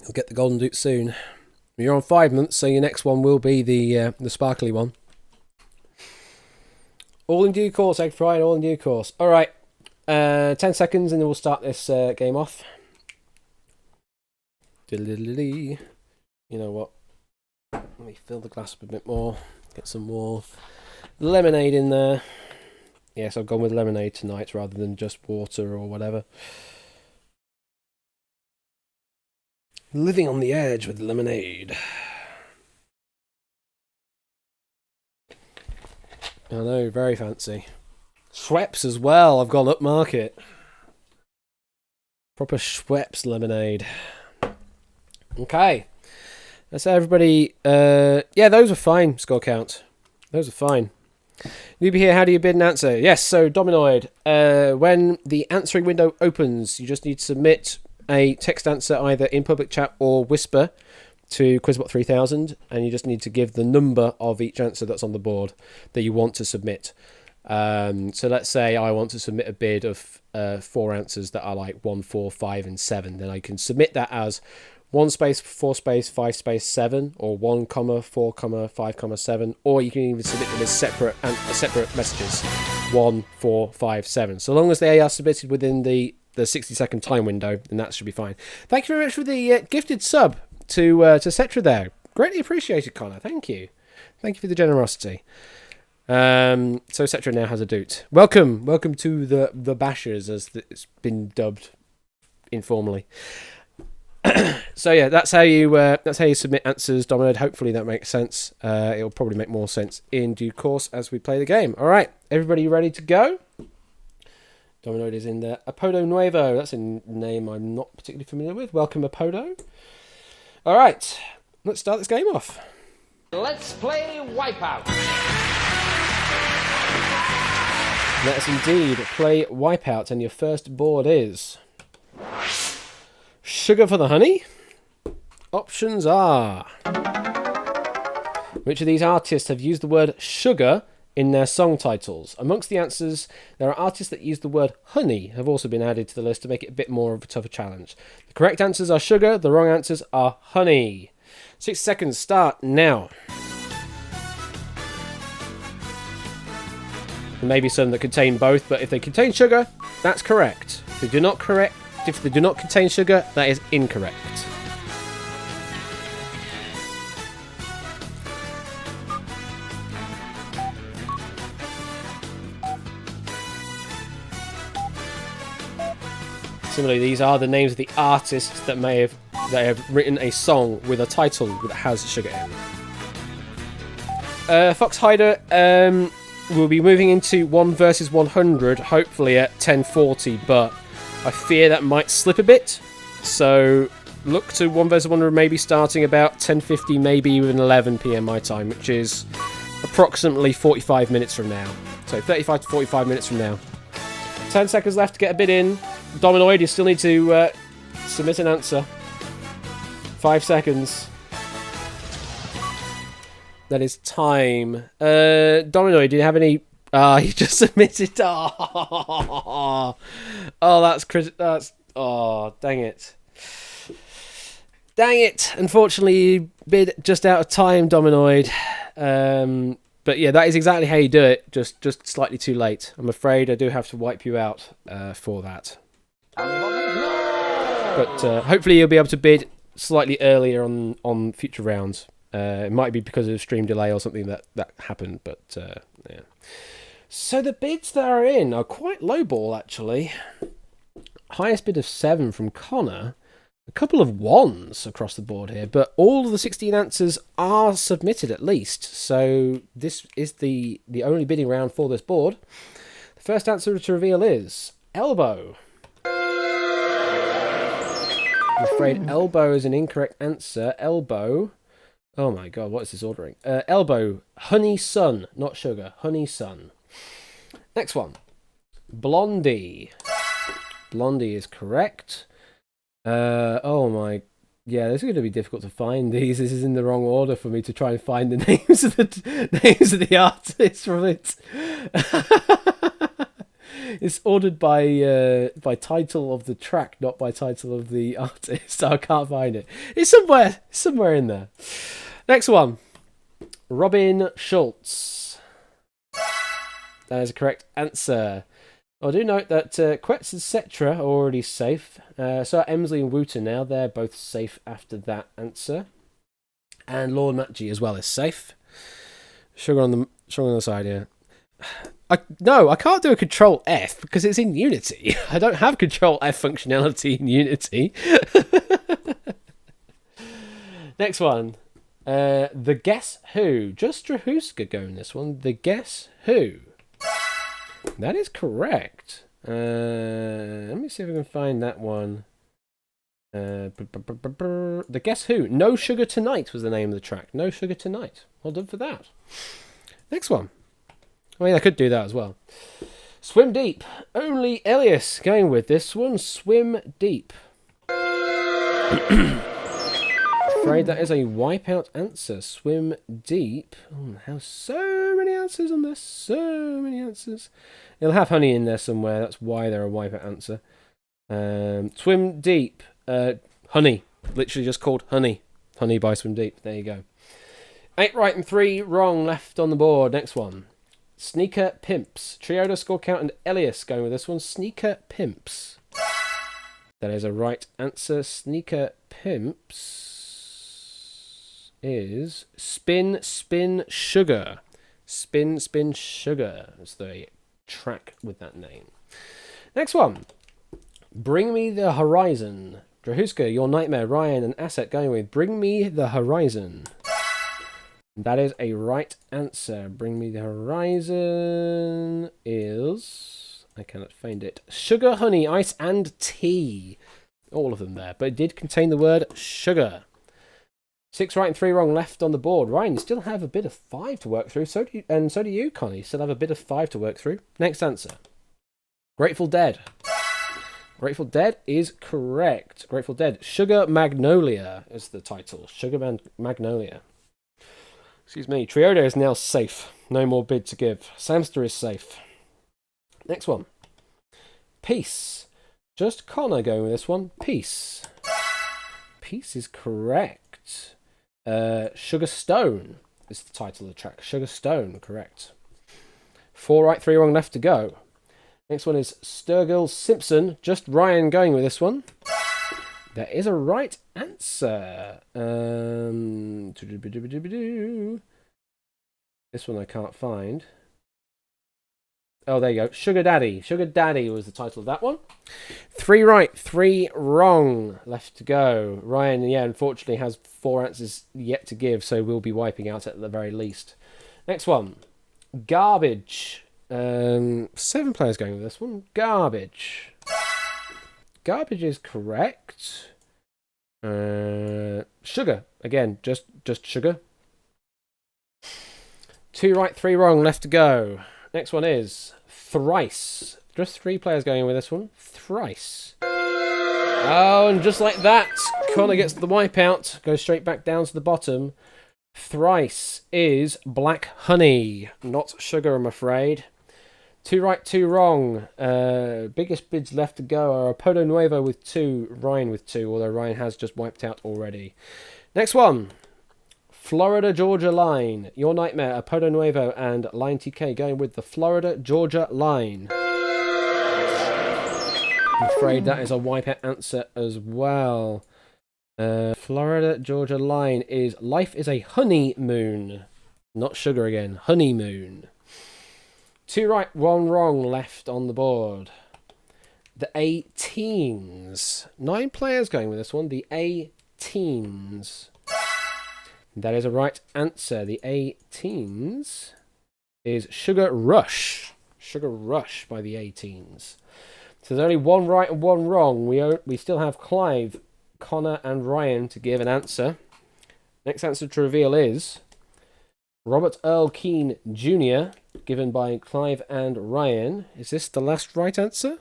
[SPEAKER 1] You'll get the golden doot soon. You're on 5 months, so your next one will be the sparkly one. All in due course, Egg Fried, all in due course. All right, 10 seconds and then we'll start this game off. You know what? Let me fill the glass up a bit more. Get some more lemonade in there. Yes, I've gone with lemonade tonight rather than just water or whatever. Living on the edge with lemonade. I know, very fancy. Schweppes as well, I've gone upmarket. Proper Schweppes lemonade. Okay. That's everybody. Yeah, those are fine, score count. Those are fine. Newbie here, how do you bid and answer? Yes, so Dominoid. When the answering window opens, you just need to submit a text answer either in public chat or whisper to Quizbot 3000, and you just need to give the number of each answer that's on the board that you want to submit. So let's say I want to submit a bid of 4 answers that are like 1, 4, 5, and 7. Then I can submit that as 1 space, 4 space, 5 space, 7, or 1 comma, 4 comma, 5 comma, 7, or you can even submit them as separate messages, 1, 4, 5, 7. So long as they are submitted within the 60-second time window, then that should be fine. Thank you very much for the gifted sub to Cetra there. Greatly appreciated, Connor. Thank you. Thank you for the generosity. So Cetra now has a doot. Welcome to the Bashers, as it's been dubbed informally. So yeah, that's how you submit answers, Dominoid. Hopefully that makes sense. It'll probably make more sense in due course as we play the game. All right, everybody ready to go? Dominoid is in there. Apodo Nuevo. That's a name I'm not particularly familiar with. Welcome, Apodo. All right, let's start this game off.
[SPEAKER 2] Let's play Wipeout.
[SPEAKER 1] Let us indeed play Wipeout, and your first board is sugar for the honey. Options are: which of these artists have used the word sugar in their song titles? Amongst the answers, there are artists that use the word honey have also been added to the list to make it a bit more of a tougher challenge. The correct answers are sugar, the wrong answers are honey. 6 seconds start now. There may be some that contain both, but if they contain sugar, that's correct. If they do not contain sugar, that is incorrect. Similarly, these are the names of the artists that have written a song with a title that has sugar in. Fox Hider, we'll be moving into 1 versus 100, hopefully at 10:40, but I fear that might slip a bit. So look to 1 versus 100 maybe starting about 10:50, maybe even 11 p.m. my time, which is approximately 45 minutes from now. So 35 to 45 minutes from now. 10 seconds left to get a bid in. Dominoid, you still need to submit an answer. 5 seconds. That is time. Dominoid, do you have any... you just submitted... Oh, that's... Oh, dang it. Dang it. Unfortunately, you bid just out of time, Dominoid. But yeah, that is exactly how you do it. Just slightly too late. I'm afraid I do have to wipe you out for that. But hopefully you'll be able to bid slightly earlier on future rounds. It might be because of stream delay or something that happened, but yeah. So the bids that are in are quite low ball, actually. Highest bid of 7 from Connor. A couple of 1s across the board here, but all of the 16 answers are submitted at least. So this is the only bidding round for this board. The first answer to reveal is elbow. I'm afraid elbow is an incorrect answer. Elbow. Oh my god, what is this ordering? Elbow. Honey sun, not sugar. Honey sun. Next one. Blondie. Blondie is correct. Oh my, yeah, this is going to be difficult to find these. This is in the wrong order for me to try and find the names of the artists from it. It's ordered by title of the track, not by title of the artist. So I can't find it. It's somewhere in there. Next one, Robin Schultz. That is a correct answer. I do note that Quetz and Cetra are already safe. So are Emsley and Wooter now. They're both safe after that answer. And Lord Matji as well is safe. Sugar on the side here. No, I can't do a Control F because it's in Unity. I don't have Control F functionality in Unity. Next one. The Guess Who. Just Strahuska going this one. The Guess Who. That is correct. Let me see if I can find that one. The Guess Who. No Sugar Tonight was the name of the track. No Sugar Tonight. Well done for that. Next one. I mean, I could do that as well. Swim Deep. Only Elias going with this one. Swim Deep. Afraid that is a Wipeout answer. Swim Deep. Oh, how so many answers on this. So many answers. It'll have honey in there somewhere. That's why they're a Wipeout answer. Swim deep. Honey. Literally just called honey. Honey by Swim Deep. There you go. 8 right and 3 wrong left on the board. Next one. Sneaker Pimps. Triodo, Score Count, and Elias going with this one. Sneaker Pimps. That is a right answer. Sneaker Pimps is Spin Spin Sugar. Spin Spin Sugar is the track with that name. Next one. Bring Me the Horizon. Drahuska, Your Nightmare, Ryan, and Asset going with Bring Me the Horizon. That is a right answer. Bring Me the Horizon is... I cannot find it. Sugar, honey, ice, and tea. All of them there. But it did contain the word sugar. 6 right and 3 wrong left on the board. Ryan, you still have a bit of 5 to work through. So do you, Connie. You still have a bit of 5 to work through. Next answer. Grateful Dead. Grateful Dead is correct. Grateful Dead. Sugar Magnolia is the title. Sugar Magnolia. Excuse me. Triodo is now safe. No more bid to give. Samster is safe. Next one. Peace. Just Connor going with this one. Peace. Peace is correct. Sugar Stone is the title of the track. Sugar Stone, correct. 4 right, 3 wrong left to go. Next one is Sturgill Simpson. Just Ryan going with this one. That is a right answer. This one I can't find. Oh, there you go. Sugar Daddy. Sugar Daddy was the title of that one. 3 right, 3 wrong left to go. Ryan, yeah, unfortunately has 4 answers yet to give, so we'll be wiping out at the very least. Next one. Garbage. 7 players going with this one. Garbage. Garbage is correct. Sugar. Again, just sugar. 2 right, 3 wrong left to go. Next one is Thrice. Just 3 players going with this one. Thrice. Oh, and just like that, Connor gets the Wipeout. Goes straight back down to the bottom. Thrice is Black Honey. Not sugar, I'm afraid. 2 right, 2 wrong. Biggest bids left to go are Apodo Nuevo with 2, Ryan with 2, although Ryan has just wiped out already. Next one. Florida Georgia Line. Your Nightmare, Apodo Nuevo, and Line TK going with the Florida Georgia Line. I'm afraid that is a Wipeout answer as well. Florida Georgia Line is Life is a Honeymoon. Not sugar again. Honeymoon. 2 right, 1 wrong left on the board. The A-Teens. 9 players going with this one. The A-Teens. That is a right answer. The A-Teens is Sugar Rush. Sugar Rush by the A-Teens. So there's only 1 right and 1 wrong. We still have Clive, Connor, and Ryan to give an answer. Next answer to reveal is Robert Earl Keane Jr., given by Clive and Ryan. Is this the last right answer?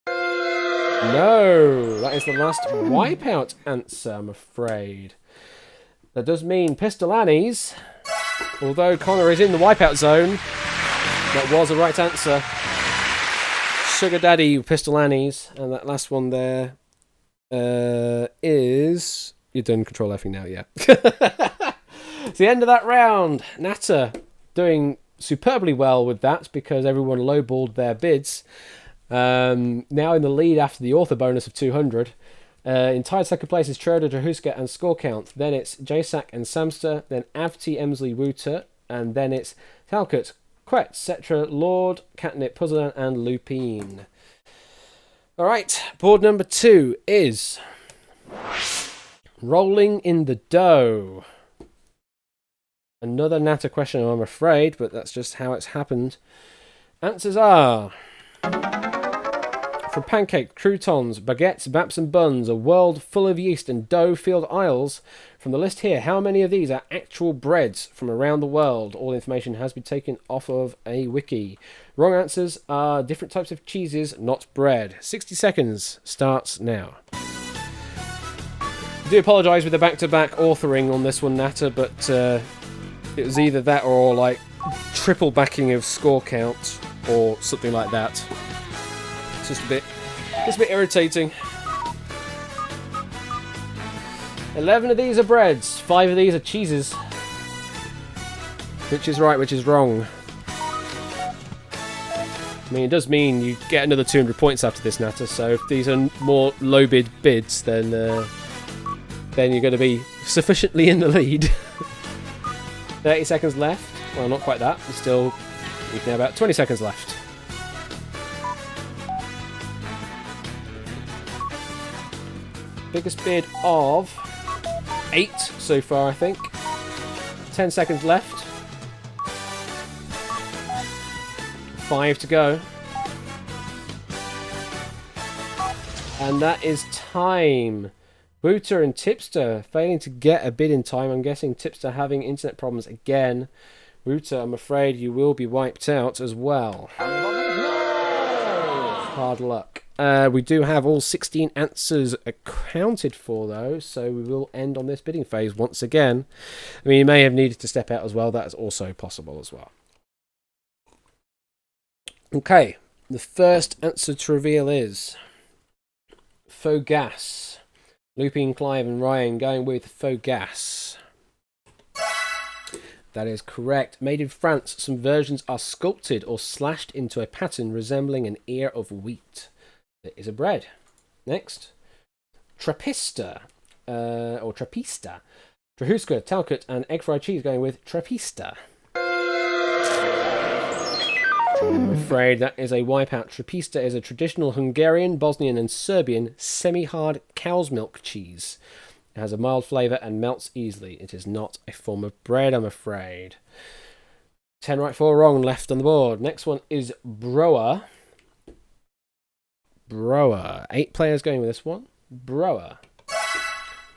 [SPEAKER 1] No, that is the last Wipeout answer, I'm afraid. That does mean Pistol Annie's, although Connor is in the Wipeout zone. That was a right answer. Sugar Daddy, Pistol Annie's, and that last one there is... You're done Control Fing now, yeah. It's the end of that round. Natter doing superbly well with that because everyone lowballed their bids. Now in the lead after the author bonus of 200. In tied second place is Triodo, Drahuska, and Score Count. Then it's Jasak and Samster. Then Avti, Emsley, Wooter. And then it's Talcott, Quet, Cetra, Lord, Catnip, Puzzleland, and Lupine. Alright, board number 2 is Rolling in the Dough. Another Natter question, I'm afraid, but that's just how it's happened. Answers are... From pancake, croutons, baguettes, baps and buns, a world full of yeast and dough-filled aisles. From the list here, how many of these are actual breads from around the world? All information has been taken off of a wiki. Wrong answers are different types of cheeses, not bread. 60 seconds starts now. I do apologise with the back-to-back authoring on this one, Natter, but It was either that or like triple backing of score count or something like that. It's just a bit irritating. 11 of these are breads, 5 of these are cheeses. Which is right, which is wrong? I mean, it does mean you get another 200 points after this, Natter, so if these are more low bid bids, then you're going to be sufficiently in the lead. 30 seconds left. Well, not quite that. We're still have about 20 seconds left. Biggest bid of 8 so far, I think. 10 seconds left. 5 to go. And that is time. Booter and Tipster failing to get a bid in time. I'm guessing Tipster having internet problems again. Booter, I'm afraid you will be wiped out as well. Hard luck. We do have all 16 answers accounted for, though, so we will end on this bidding phase once again. I mean, you may have needed to step out as well. That is also possible as well. Okay, the first answer to reveal is faux gas. Looping, Clive and Ryan going with faux gas. That is correct. Made in France, some versions are sculpted or slashed into a pattern resembling an ear of wheat. It is a bread. Next, Trapista, or Trapista. Trahuska, Talcott and egg fried cheese going with Trapista. I'm afraid that is a wipeout. Trapista is a traditional Hungarian, Bosnian and Serbian semi-hard cow's milk cheese. It has a mild flavour and melts easily. It is not a form of bread, I'm afraid. 10 right, 4 wrong left on the board. Next one is Broer. Broer. 8 players going with this one. Broer.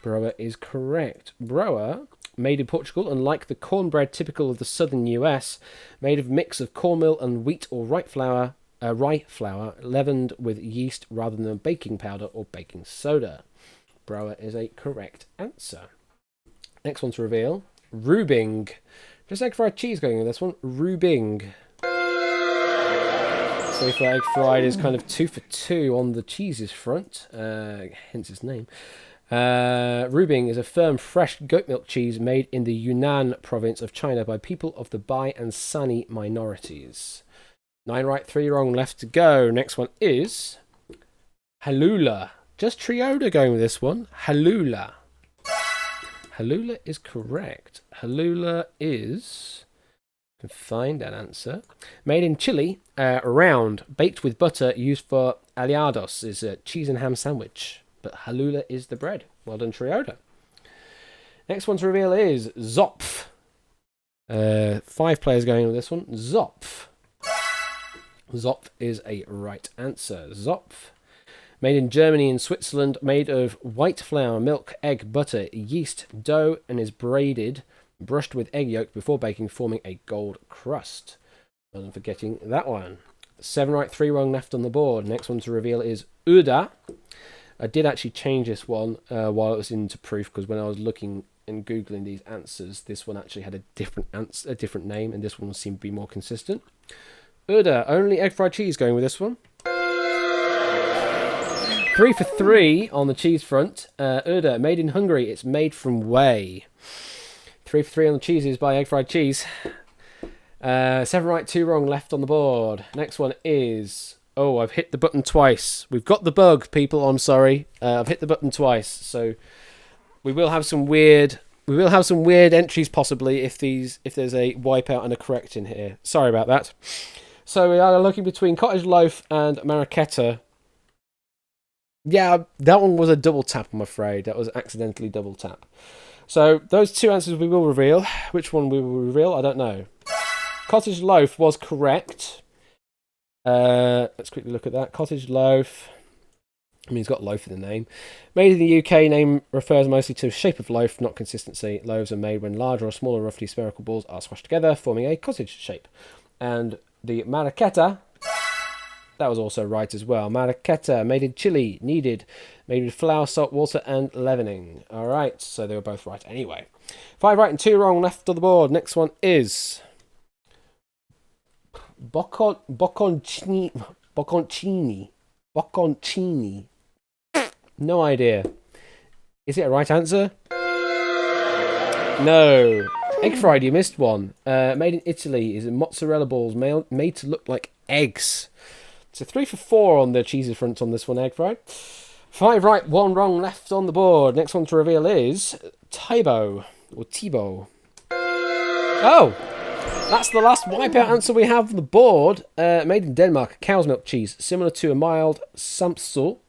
[SPEAKER 1] Broer is correct. Broer, made in Portugal, and like the cornbread typical of the southern US, made of a mix of cornmeal and wheat or rye flour, leavened with yeast rather than baking powder or baking soda. Broer is a correct answer. Next one to reveal, Rubing. Just egg fried cheese going with this one. Rubing. So far, egg fried is kind of 2 for 2 on the cheeses front, hence its name. Rubing is a firm, fresh goat milk cheese made in the Yunnan province of China by people of the Bai and Sani minorities. 9 right, 3 wrong left to go. Next one is Halula. Just Trioda going with this one. Halula. Halula is correct. Halula is... I can find that answer. Made in Chile, round, baked with butter, used for aliados, is a cheese and ham sandwich. But Halula is the bread. Well done, Trioda. Next one to reveal is Zopf. 5 players going with this one. Zopf. Zopf is a right answer. Zopf. Made in Germany and Switzerland, made of white flour, milk, egg, butter, yeast, dough, and is braided, brushed with egg yolk before baking, forming a gold crust. Well done for getting that one. 7 right, 3 wrong left on the board. Next one to reveal is Uda. I did actually change this one while it was into proof, because when I was looking and Googling these answers, this one actually had a different name, and this one seemed to be more consistent. Uda, only egg fried cheese going with this one. 3 for 3 on the cheese front. Uda, made in Hungary. It's made from whey. 3 for 3 on the cheeses by egg fried cheese. 7 right, 2 wrong left on the board. Next one is... Oh, I've hit the button twice. We've got the bug, people. I'm sorry. I've hit the button twice. So we will have some weird entries possibly if there's a wipeout and a correct in here. Sorry about that. So we are looking between cottage loaf and marachetta. Yeah, that one was a double tap, I'm afraid. That was accidentally double tap. So those 2 answers we will reveal. Which one we will reveal, I don't know. Cottage loaf was correct. Let's quickly look at that. Cottage loaf. I mean, it's got loaf in the name. Made in the UK, name refers mostly to shape of loaf, not consistency. Loaves are made when larger or smaller, roughly spherical balls are squashed together, forming a cottage shape. And the marachetta, that was also right as well. Marachetta, made in Chile, made with flour, salt, water, and leavening. All right, so they were both right anyway. 5 right and 2 wrong left on the board. Next one is Bocconcini. Bocconcini. No idea. Is it a right answer? No. Egg fried, you missed one. Made in Italy is mozzarella balls made to look like eggs. So 3 for 4 on the cheesy front on this one, egg fried. 5 right, 1 wrong left on the board. Next one to reveal is Thibaut. Or Thibaut. Oh! That's the last Wipeout answer we have on the board. Made in Denmark, cow's milk cheese. Similar to a mild samsel.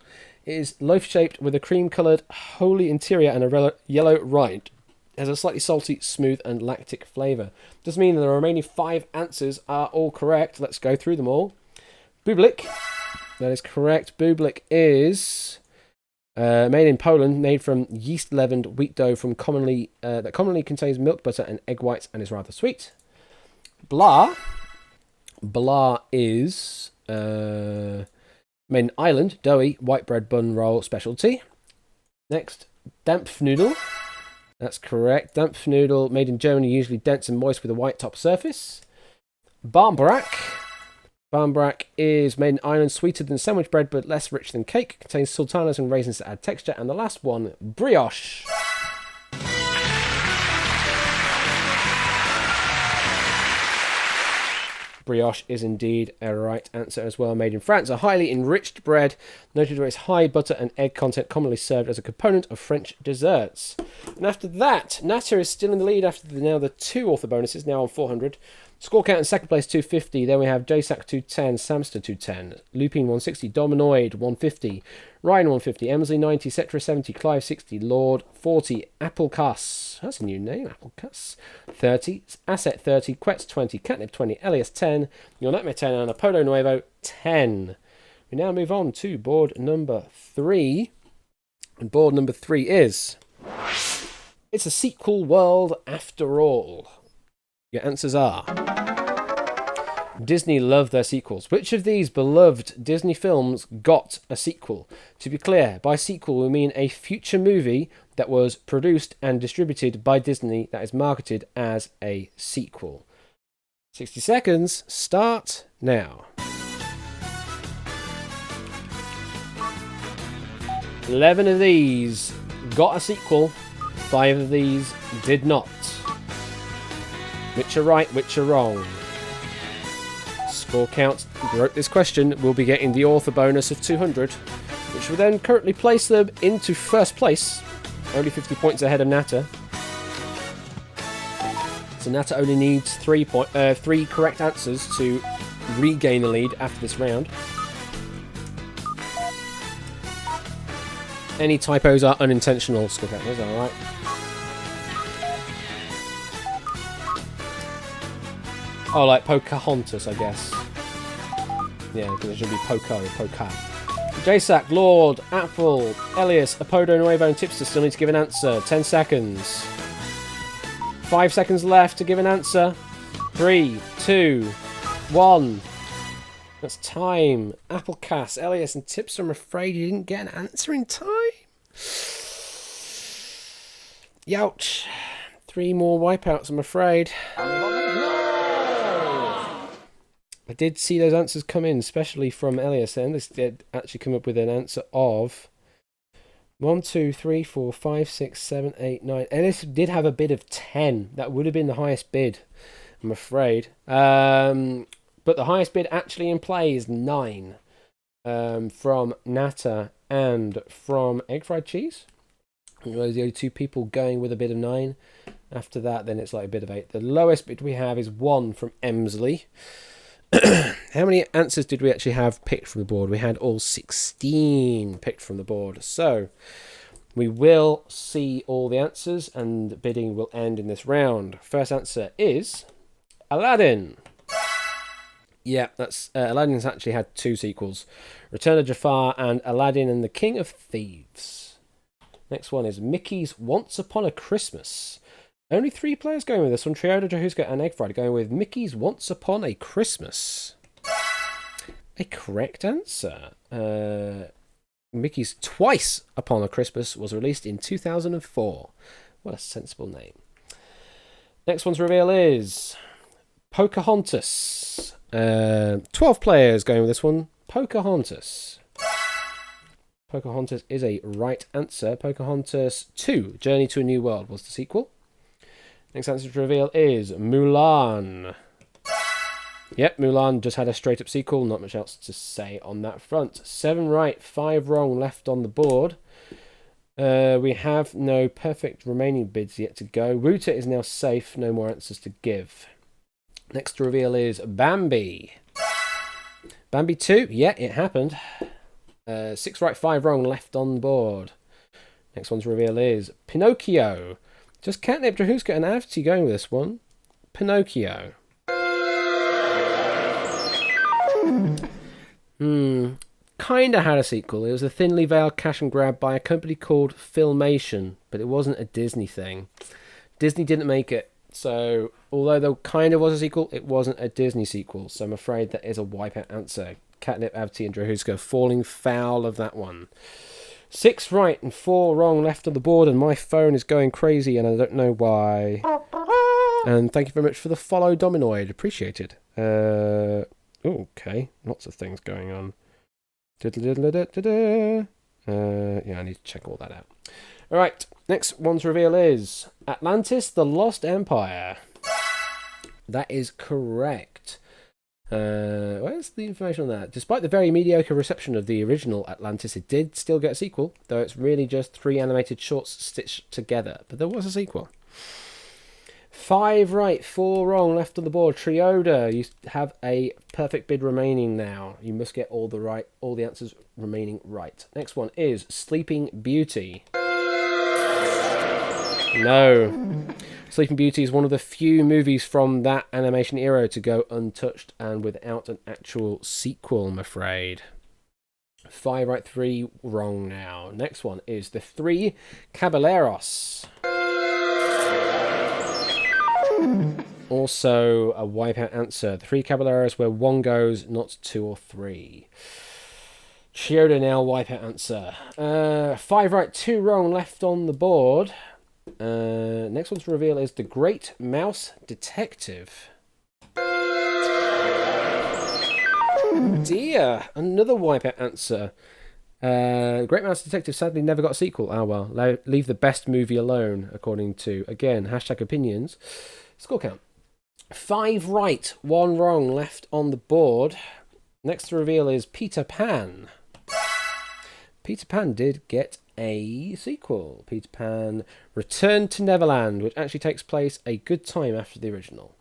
[SPEAKER 1] It is loaf-shaped with a cream-coloured, holy interior and a yellow rind. It has a slightly salty, smooth and lactic flavour. Does mean that the remaining 5 answers are all correct. Let's go through them all. Bublik. That is correct. Bublik is made in Poland, made from yeast-leavened wheat dough that commonly contains milk, butter and egg whites and is rather sweet. Blah. Blah is made in Ireland, doughy, white bread bun roll specialty. Next, Dampfnudel. That's correct. Dampfnudel, made in Germany, usually dense and moist with a white top surface. Barmbrack. Barmbrack is made in Ireland, sweeter than sandwich bread but less rich than cake. Contains sultanas and raisins to add texture. And the last one, brioche. Brioche is indeed a right answer as well. Made in France, a highly enriched bread, noted for its high butter and egg content, commonly served as a component of French desserts. And after that, Natter is still in the lead after the 2 author bonuses, now on 400. Score count in second place, 250. Then we have JSAC 210, Samster 210, Lupine 160, Dominoid 150, Ryan 150, Emsley 90, Cetra 70, Clive 60, Lord 40, Applecuss, that's a new name, Applecuss 30, Asset 30, Quetz 20, Catnip 20, Elias 10, Your Nightmare 10, and Apollo Nuevo 10. We now move on to board number 3. And board number 3 is It's a Sequel World After All. Your answers are Disney love their sequels. Which of these beloved Disney films got a sequel? To be clear, by sequel we mean a future movie that was produced and distributed by Disney that is marketed as a sequel. 60 seconds, start now. 11 of these got a sequel, 5 of these did not. Which are right, which are wrong? Score count who wrote this question will be getting the author bonus of 200, which will then currently place them into first place, only 50 points ahead of Natter. So Natter only needs 3 correct answers to regain the lead after this round. Any typos are unintentional, score count is alright. Oh, like Pocahontas, I guess. Yeah, because it should be Poca. JSAC, Lord, Apple, Elias, Apodo, Nuevo, and Tipster still need to give an answer. 10 seconds. 5 seconds left to give an answer. 3, 2, 1. That's time. Applecast, Elias, and Tipster, I'm afraid you didn't get an answer in time. Youch. 3 more wipeouts, I'm afraid. I did see those answers come in, especially from Elias, and this did actually come up with an answer of 1, 2, 3, 4, 5, 6, 7, 8, 9. Elias did have a bid of 10. That would have been the highest bid, I'm afraid. But the highest bid actually in play is 9 from Natter and from Egg Fried Cheese. Those are the only 2 people going with a bid of 9. After that, then it's like a bid of 8. The lowest bid we have is 1 from Emsley. How many answers did we actually have picked from the board? We had all 16 picked from the board. So we will see all the answers and bidding will end in this round. First answer is Aladdin. Yeah, that's Aladdin's actually had 2 sequels. Return of Jafar and Aladdin and the King of Thieves. Next one is Mickey's Once Upon a Christmas. Only 3 players going with this one. Trioda, Jahuska, and Egg Fried going with Mickey's Once Upon a Christmas. A correct answer. Mickey's Twice Upon a Christmas was released in 2004. What a sensible name. Next one to reveal is Pocahontas. 12 players going with this one. Pocahontas. Pocahontas is a right answer. Pocahontas 2, Journey to a New World was the sequel. Next answer to reveal is Mulan. Yep, Mulan just had a straight up sequel. Not much else to say on that front. 7 right, 5 wrong left on the board. We have no perfect remaining bids yet to go. Router is now safe. No more answers to give. Next to reveal is Bambi. Bambi 2. Yeah, it happened. 6 right, 5 wrong left on the board. Next one to reveal is Pinocchio. Just Catnip, Drahuska and Avti going with this one. Pinocchio. Kinda had a sequel. It was a thinly veiled cash and grab by a company called Filmation, but it wasn't a Disney thing. Disney didn't make it, so although there kind of was a sequel, it wasn't a Disney sequel. So I'm afraid that is a Wipeout answer. Catnip, Avti, and Drahuska falling foul of that one. 6 right and 4 wrong left on the board, and my phone is going crazy, and I don't know why. And thank you very much for the follow, Dominoid. Appreciated. Okay, lots of things going on. Yeah, I need to check all that out. Alright, next one to reveal is Atlantis, the Lost Empire. That is correct. Where's the information on that? Despite the very mediocre reception of the original Atlantis, it did still get a sequel, though it's really just 3 animated shorts stitched together. But there was a sequel. 5 right, 4 wrong left on the board. Trioda, you have a perfect bid remaining now. You must get all the answers remaining right. Next one is Sleeping Beauty. No. Sleeping Beauty is one of the few movies from that animation era to go untouched and without an actual sequel, I'm afraid. 5 right, 3 wrong now. Next one is The Three Caballeros. Also a Wipeout answer. The 3 Caballeros where 1 goes, not 2 or 3. Chioda now Wipeout answer. 5 right, 2 wrong left on the board. Next one to reveal is The Great Mouse Detective. Dear, another Wipeout answer. Great Mouse Detective sadly never got a sequel. Ah well, leave the best movie alone, according to, again, #opinions. Score count. 5 right, 1 wrong left on the board. Next to reveal is Peter Pan. Peter Pan did get a sequel. Peter Pan Return to Neverland, which actually takes place a good time after the original.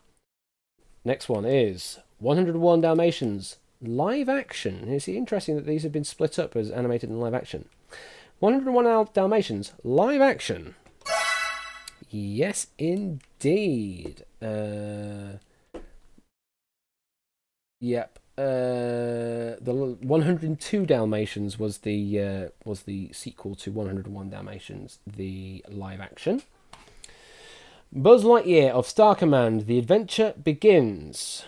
[SPEAKER 1] Next one is 101 Dalmatians live action. It's interesting that these have been split up as animated and live action. 101 Dalmatians live action. Yes, indeed. Yep. The 102 Dalmatians was the sequel to 101 Dalmatians, the live action. Buzz Lightyear of Star Command: The Adventure Begins.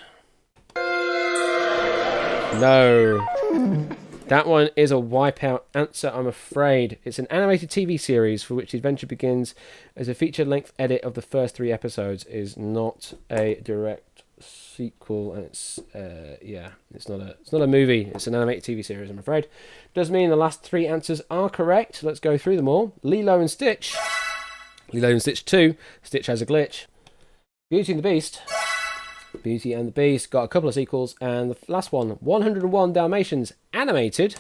[SPEAKER 1] No. That one is a Wipeout answer, I'm afraid. It's an animated TV series for which The Adventure Begins as a feature-length edit of the first 3 episodes. Is not a direct sequel, and it's not a movie. It's an animated TV series, I'm afraid. Does mean the last 3 answers are correct. Let's go through them all. Lilo and Stitch. Lilo and Stitch 2. Stitch has a glitch. Beauty and the Beast. Beauty and the Beast got a couple of sequels, and the last one, 101 Dalmatians animated.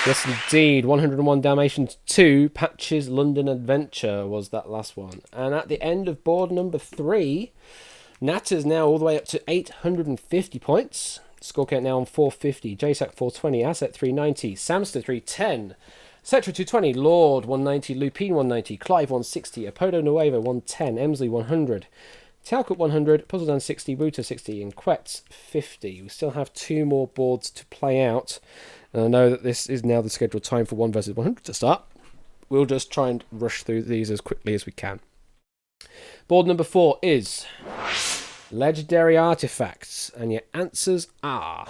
[SPEAKER 1] Yes, indeed. 101 Dalmatians 2, Patch's London Adventure was that last one. And at the end of board number 3, Nat is now all the way up to 850 points. Score count now on 450. JSAC 420, Asset 390, Samster 310, Cetra 220, Lord 190, Lupine 190, Clive 160, Apodo Nuevo 110, Emsley 100, Talcott 100, Puzzledan 60, Router 60, and Quetz 50. We still have 2 more boards to play out. And I know that this is now the scheduled time for 1 versus 100 to start. We'll just try and rush through these as quickly as we can. Board number 4 is Legendary Artifacts, and your answers are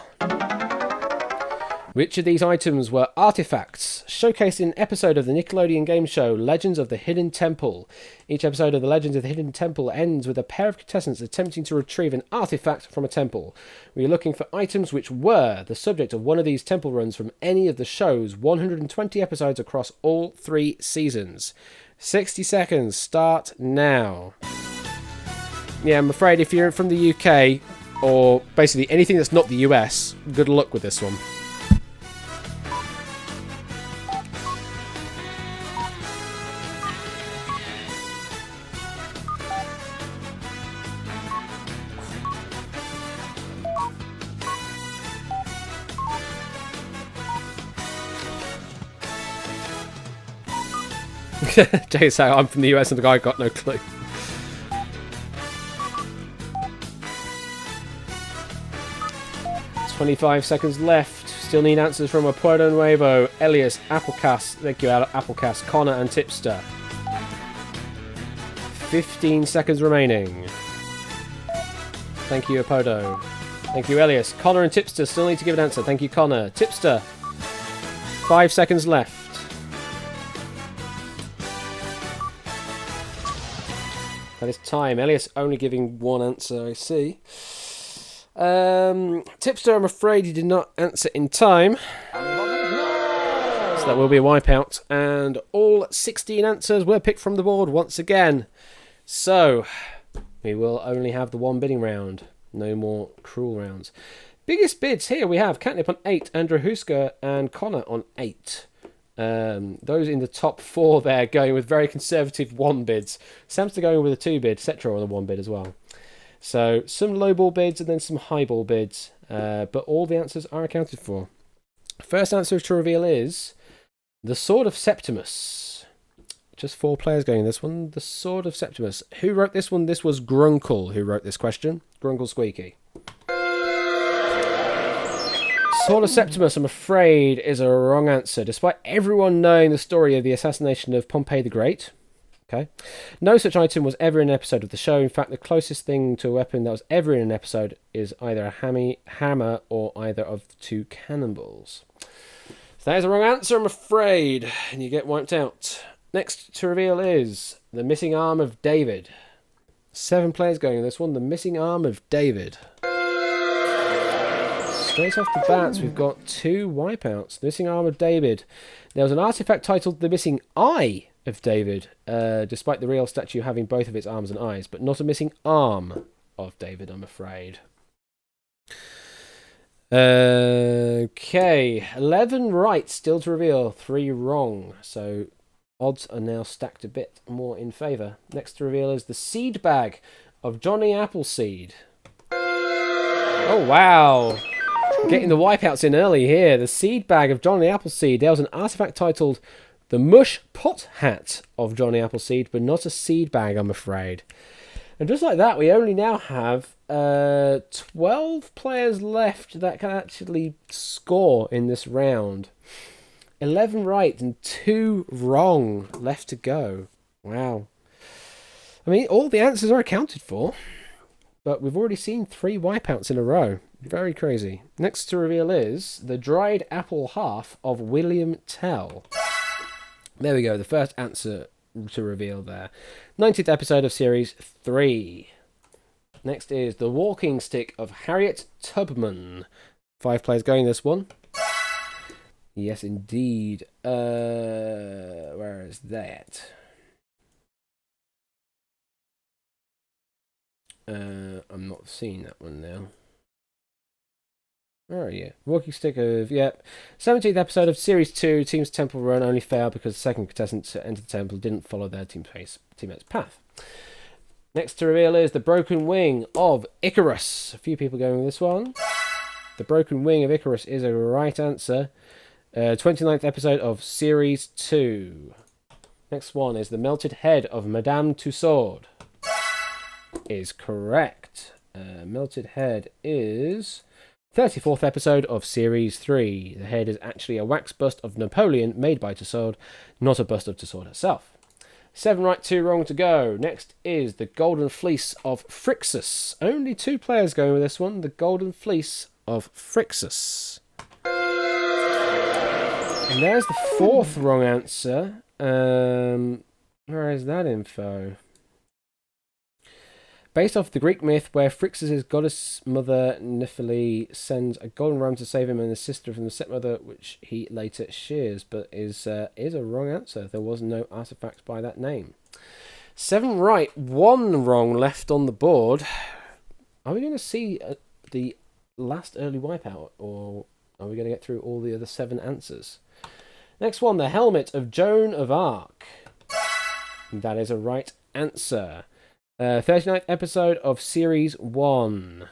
[SPEAKER 1] Which of these items were artifacts showcased in an episode of the Nickelodeon game show Legends of the Hidden Temple? Each episode of the Legends of the Hidden Temple ends with a pair of contestants attempting to retrieve an artifact from a temple. We are looking for items which were the subject of one of these temple runs from any of the show's 120 episodes across all 3 seasons. 60 seconds, start now. Yeah, I'm afraid if you're from the UK, or basically anything that's not the US, good luck with this one. Jay saying I'm from the US and the guy got no clue. "25 seconds left. Still need answers from Apuerto Nuevo, Elias, Applecast, thank you Applecast, Connor and Tipster. 15 seconds remaining. Thank you Apodo. Thank you Elias. Connor and Tipster still need to give an answer. Thank you Connor. Tipster. 5 seconds left. That is time. Elias only giving one answer, I see. Tipster, I'm afraid he did not answer in time. So that will be a wipeout. And all 16 answers were picked from the board once again. So we will only have the one bidding round. No more cruel rounds. Biggest bids here we have Catnip on 8, Andrew Husker and Connor on 8. Those in the top 4 there going with very conservative 1 bids. Samster going with a 2 bid, Cetra on a 1 bid as well. So some low ball bids and then some high ball bids, but all the answers are accounted for. First answer to reveal is the Sword of Septimus. Just 4 players going in this one. The Sword of Septimus. Who wrote this one? This was Grunkle who wrote this question. Grunkle Squeaky. Sword of Septimus, I'm afraid, is a wrong answer, despite everyone knowing the story of the assassination of Pompey the Great. Okay, no such item was ever in an episode of the show. In fact, the closest thing to a weapon that was ever in an episode is either a hammer or either of the 2 cannonballs. So that is a wrong answer, I'm afraid, and you get wiped out. Next to reveal is the missing arm of David. 7 players going in this one. The missing arm of David. Straight off the bats, we've got 2 wipeouts. The missing arm of David. There was an artifact titled the missing eye of David, despite the real statue having both of its arms and eyes, but not a missing arm of David, I'm afraid. Okay, 11 right still to reveal, 3 wrong. So odds are now stacked a bit more in favour. Next to reveal is the seed bag of Johnny Appleseed. Oh, wow. Getting the wipeouts in early here. The seed bag of Johnny Appleseed. There was an artifact titled the mush pot hat of Johnny Appleseed, but not a seed bag, I'm afraid. And just like that, we only now have 12 players left that can actually score in this round. 11 right and 2 wrong left to go. Wow. I mean, all the answers are accounted for, but we've already seen 3 wipeouts in a row. Very crazy. Next to reveal is the dried apple half of William Tell. There we go, the first answer to reveal there. 19th episode of Series 3. Next is the walking stick of Harriet Tubman. 5 players going this one. Yes, indeed. Where is that? I'm not seeing that one now. Oh, yeah. Walking stick of, yep. 17th episode of Series 2. Team's Temple Run only failed because the second contestant to enter the temple didn't follow their teammate's path. Next to reveal is the broken wing of Icarus. A few people going with this one. The broken wing of Icarus is a right answer. 29th episode of Series 2. Next one is the melted head of Madame Tussaud. Is correct. Melted head is 34th episode of Series 3. The head is actually a wax bust of Napoleon made by Tussaud, not a bust of Tussaud herself. 7 right, 2 wrong to go. Next is the Golden Fleece of Phrixus. Only 2 players going with this one. The Golden Fleece of Phrixus. And there's the fourth wrong answer. Where is that info? Based off the Greek myth where Phrixus' goddess mother Nephele sends a golden ram to save him and his sister from the stepmother, which he later shears, but is a wrong answer. There was no artifact by that name. 7 right, 1 wrong left on the board. Are we going to see the last early Wipeout, or are we going to get through all the other 7 answers? Next one, the helmet of Joan of Arc. That is a right answer. 39th episode of Series 1.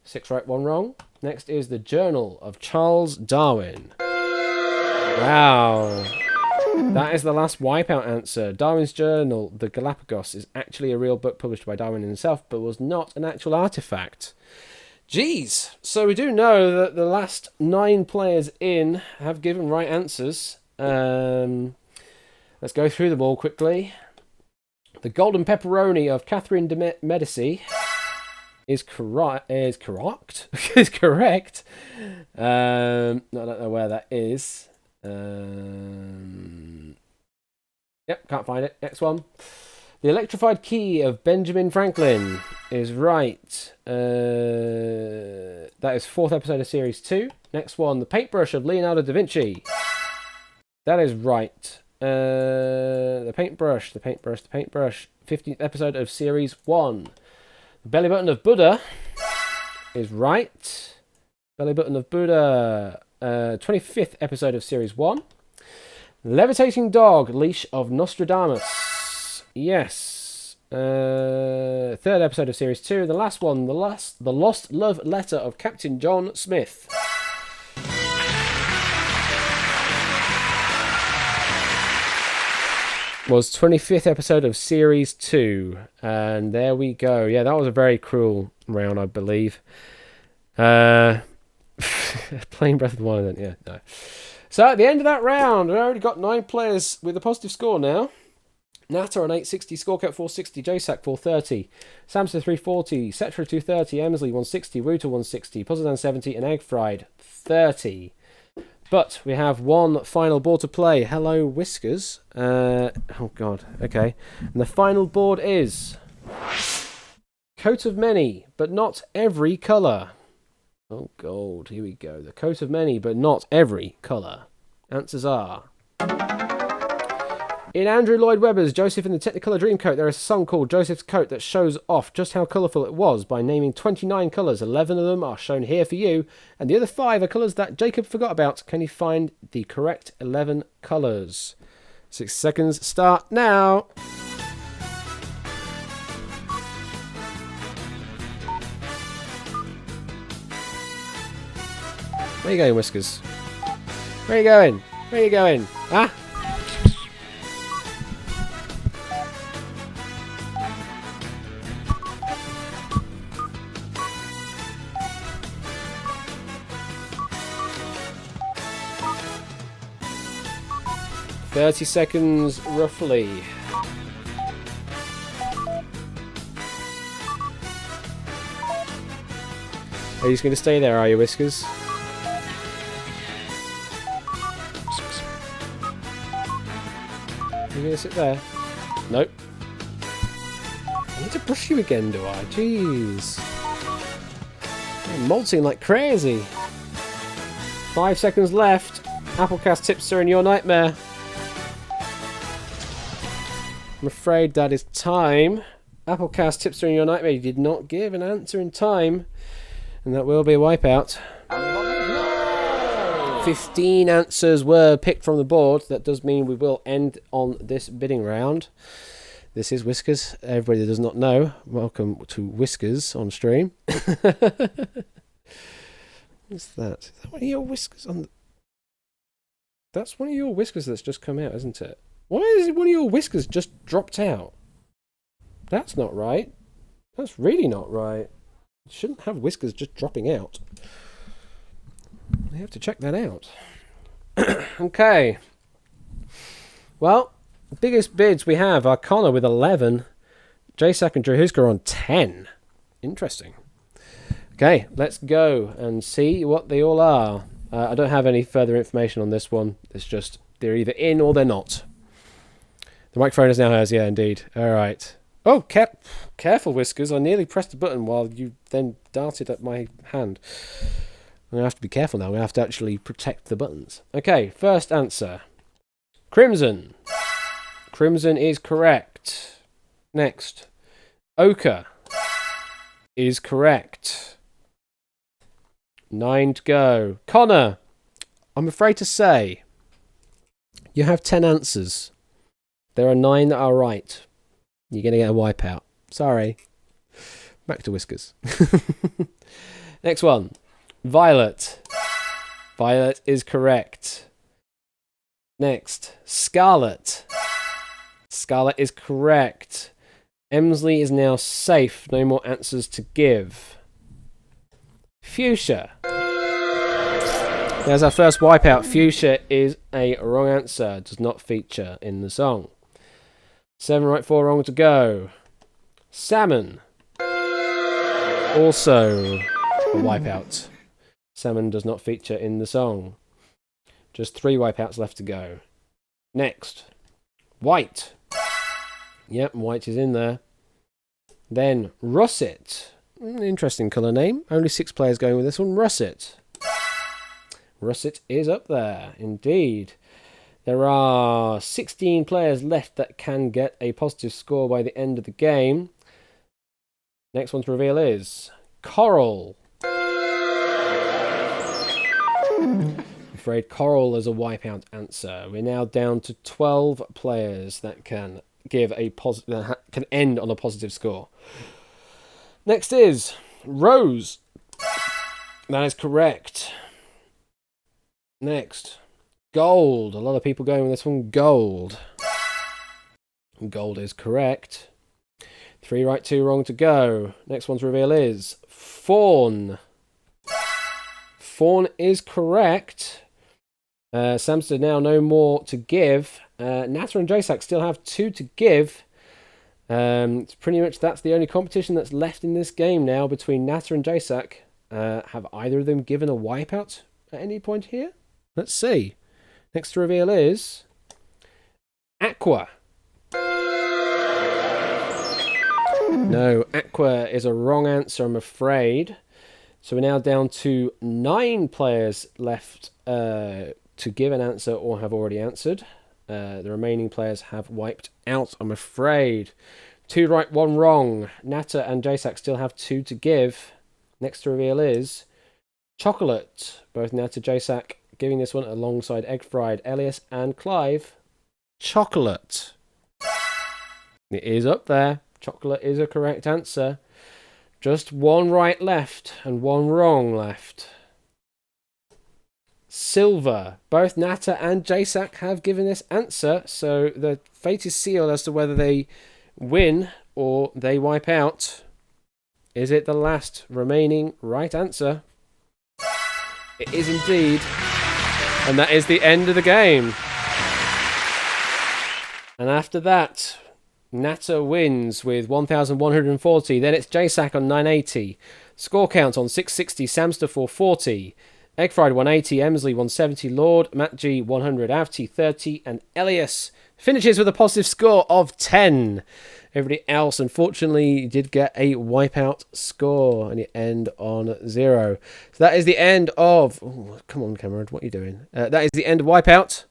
[SPEAKER 1] 6 right, 1 wrong. Next is the Journal of Charles Darwin. Wow. That is the last Wipeout answer. Darwin's Journal, The Galapagos, is actually a real book published by Darwin himself, but was not an actual artifact. Jeez. So we do know that the last 9 players in have given right answers. Let's go through them all quickly. The golden pepperoni of Catherine de Medici is correct. I don't know where that is. Yep, can't find it. Next one. The electrified key of Benjamin Franklin is right. That is 4th episode of Series 2. Next one. The paintbrush of Leonardo da Vinci. That is right. The paintbrush. 15th episode of Series 1. The belly button of Buddha is right. Belly button of Buddha. 25th episode of Series 1. Levitating dog, leash of Nostradamus. Yes. 3rd episode of Series 2. The last one, the lost love letter of Captain John Smith. Was 25th episode of Series 2. And there we go. Yeah, that was a very cruel round, I believe. Playing Breath of the Wild, then. Yeah, no. So at the end of that round, we've already got 9 players with a positive score now. Nata on 860, Scorecap 460, JSAC 430, Samson 340, Cetra 230, Emsley 160, Wooter 160, Pozzodan 70, and Egg Fried 30. But we have one final board to play. Hello, Whiskers. Oh, God. Okay. And the final board is Coat of Many, but not every colour. Oh, gold. Here we go. The coat of many, but not every colour. Answers are... In Andrew Lloyd Webber's Joseph in the Technicolor Dreamcoat, there is a song called Joseph's Coat that shows off just how colourful it was by naming 29 colours. 11 of them are shown here for you, and the other 5 are colours that Jacob forgot about. Can you find the correct 11 colours? 6 seconds start now. Where are you going, Whiskers? Where are you going? Where are you going? Ah? ...30 seconds, roughly. Are you just going to stay there, are you, Whiskers? Are you going to sit there? Nope. I need to brush you again, do I? Jeez. I'm molting like crazy. 5 seconds left. Applecast tipster in your nightmare. I'm afraid that is time. Applecast tipster in your nightmare. You did not give an answer in time. And that will be a wipeout. 15 answers were picked from the board. That does mean we will end on this bidding round. This is Whiskers. Everybody that does not know, welcome to Whiskers on stream. What's that? Is that one of your whiskers on the... That's one of your whiskers that's just come out, isn't it? Why is one of your whiskers just dropped out? That's not right. That's really not right. You shouldn't have whiskers just dropping out. I have to check that out. Okay. Well, the biggest bids we have are Connor with 11. J-Sack and Drew Husker on 10. Interesting. Okay, let's go and see what they all are. I don't have any further information on this one. It's just they're either in or they're not. The microphone is now hers. Yeah, indeed. All right. Oh, careful, Whiskers. I nearly pressed the button while you then darted at my hand. I'm going to have to be careful now. We have to actually protect the buttons. Okay, first answer. Crimson. Crimson is correct. Next. Ochre is correct. 9 to go. Connor, I'm afraid to say you have 10 answers. There are 9 that are right. You're going to get a wipeout. Sorry. Back to Whiskers. Next one. Violet. Violet is correct. Next. Scarlet. Scarlet is correct. Emsley is now safe. No more answers to give. Fuchsia. There's our first wipeout. Fuchsia is a wrong answer. Does not feature in the song. 7 right, 4 wrong to go. Salmon. Also a wipeout. Salmon does not feature in the song. Just 3 wipeouts left to go. Next. White. Yep, white is in there. Then Russet. Interesting colour name. Only 6 players going with this one. Russet. Russet is up there, indeed. There are 16 players left that can get a positive score by the end of the game. Next one to reveal is Coral. I'm afraid Coral is a wipeout answer. We're now down to 12 players that can give a can end on a positive score. Next is Rose. That is correct. Next, Gold. A lot of people going with this one. Gold. Gold is correct. 3 right, 2 wrong to go. Next one to reveal is Fawn. Fawn is correct. Samster now no more to give. Natter and Jasak still have 2 to give. It's pretty much that's the only competition that's left in this game now between Natter and Jasak. Have either of them given a wipeout at any point here? Let's see. Next to reveal is Aqua. No, Aqua is a wrong answer, I'm afraid. So we're now down to 9 players left to give an answer or have already answered. The remaining players have wiped out, I'm afraid. 2 right, 1 wrong. Natter and Jasak still have 2 to give. Next to reveal is Chocolate. Both Natter, Jasak giving this one alongside Egg Fried, Elias and Clive. Chocolate. It is up there. Chocolate is a correct answer. Just 1 right left and 1 wrong left. Silver. Both Natter and Jasak have given this answer, so the fate is sealed as to whether they win or they wipe out. Is it the last remaining right answer? It is indeed. And that is the end of the game. And after that, Natter wins with 1,140. Then it's Jasak on 980. Score count on 660. Samster 440. Egg Fried 180. Emsley 170. Lord, Matt G 100. Avti 30. And Elias finishes with a positive score of 10. Everybody else, unfortunately, did get a wipeout score, and you end on 0. So that is the end of... Oh, come on, Cameron, what are you doing? That is the end of Wipeout.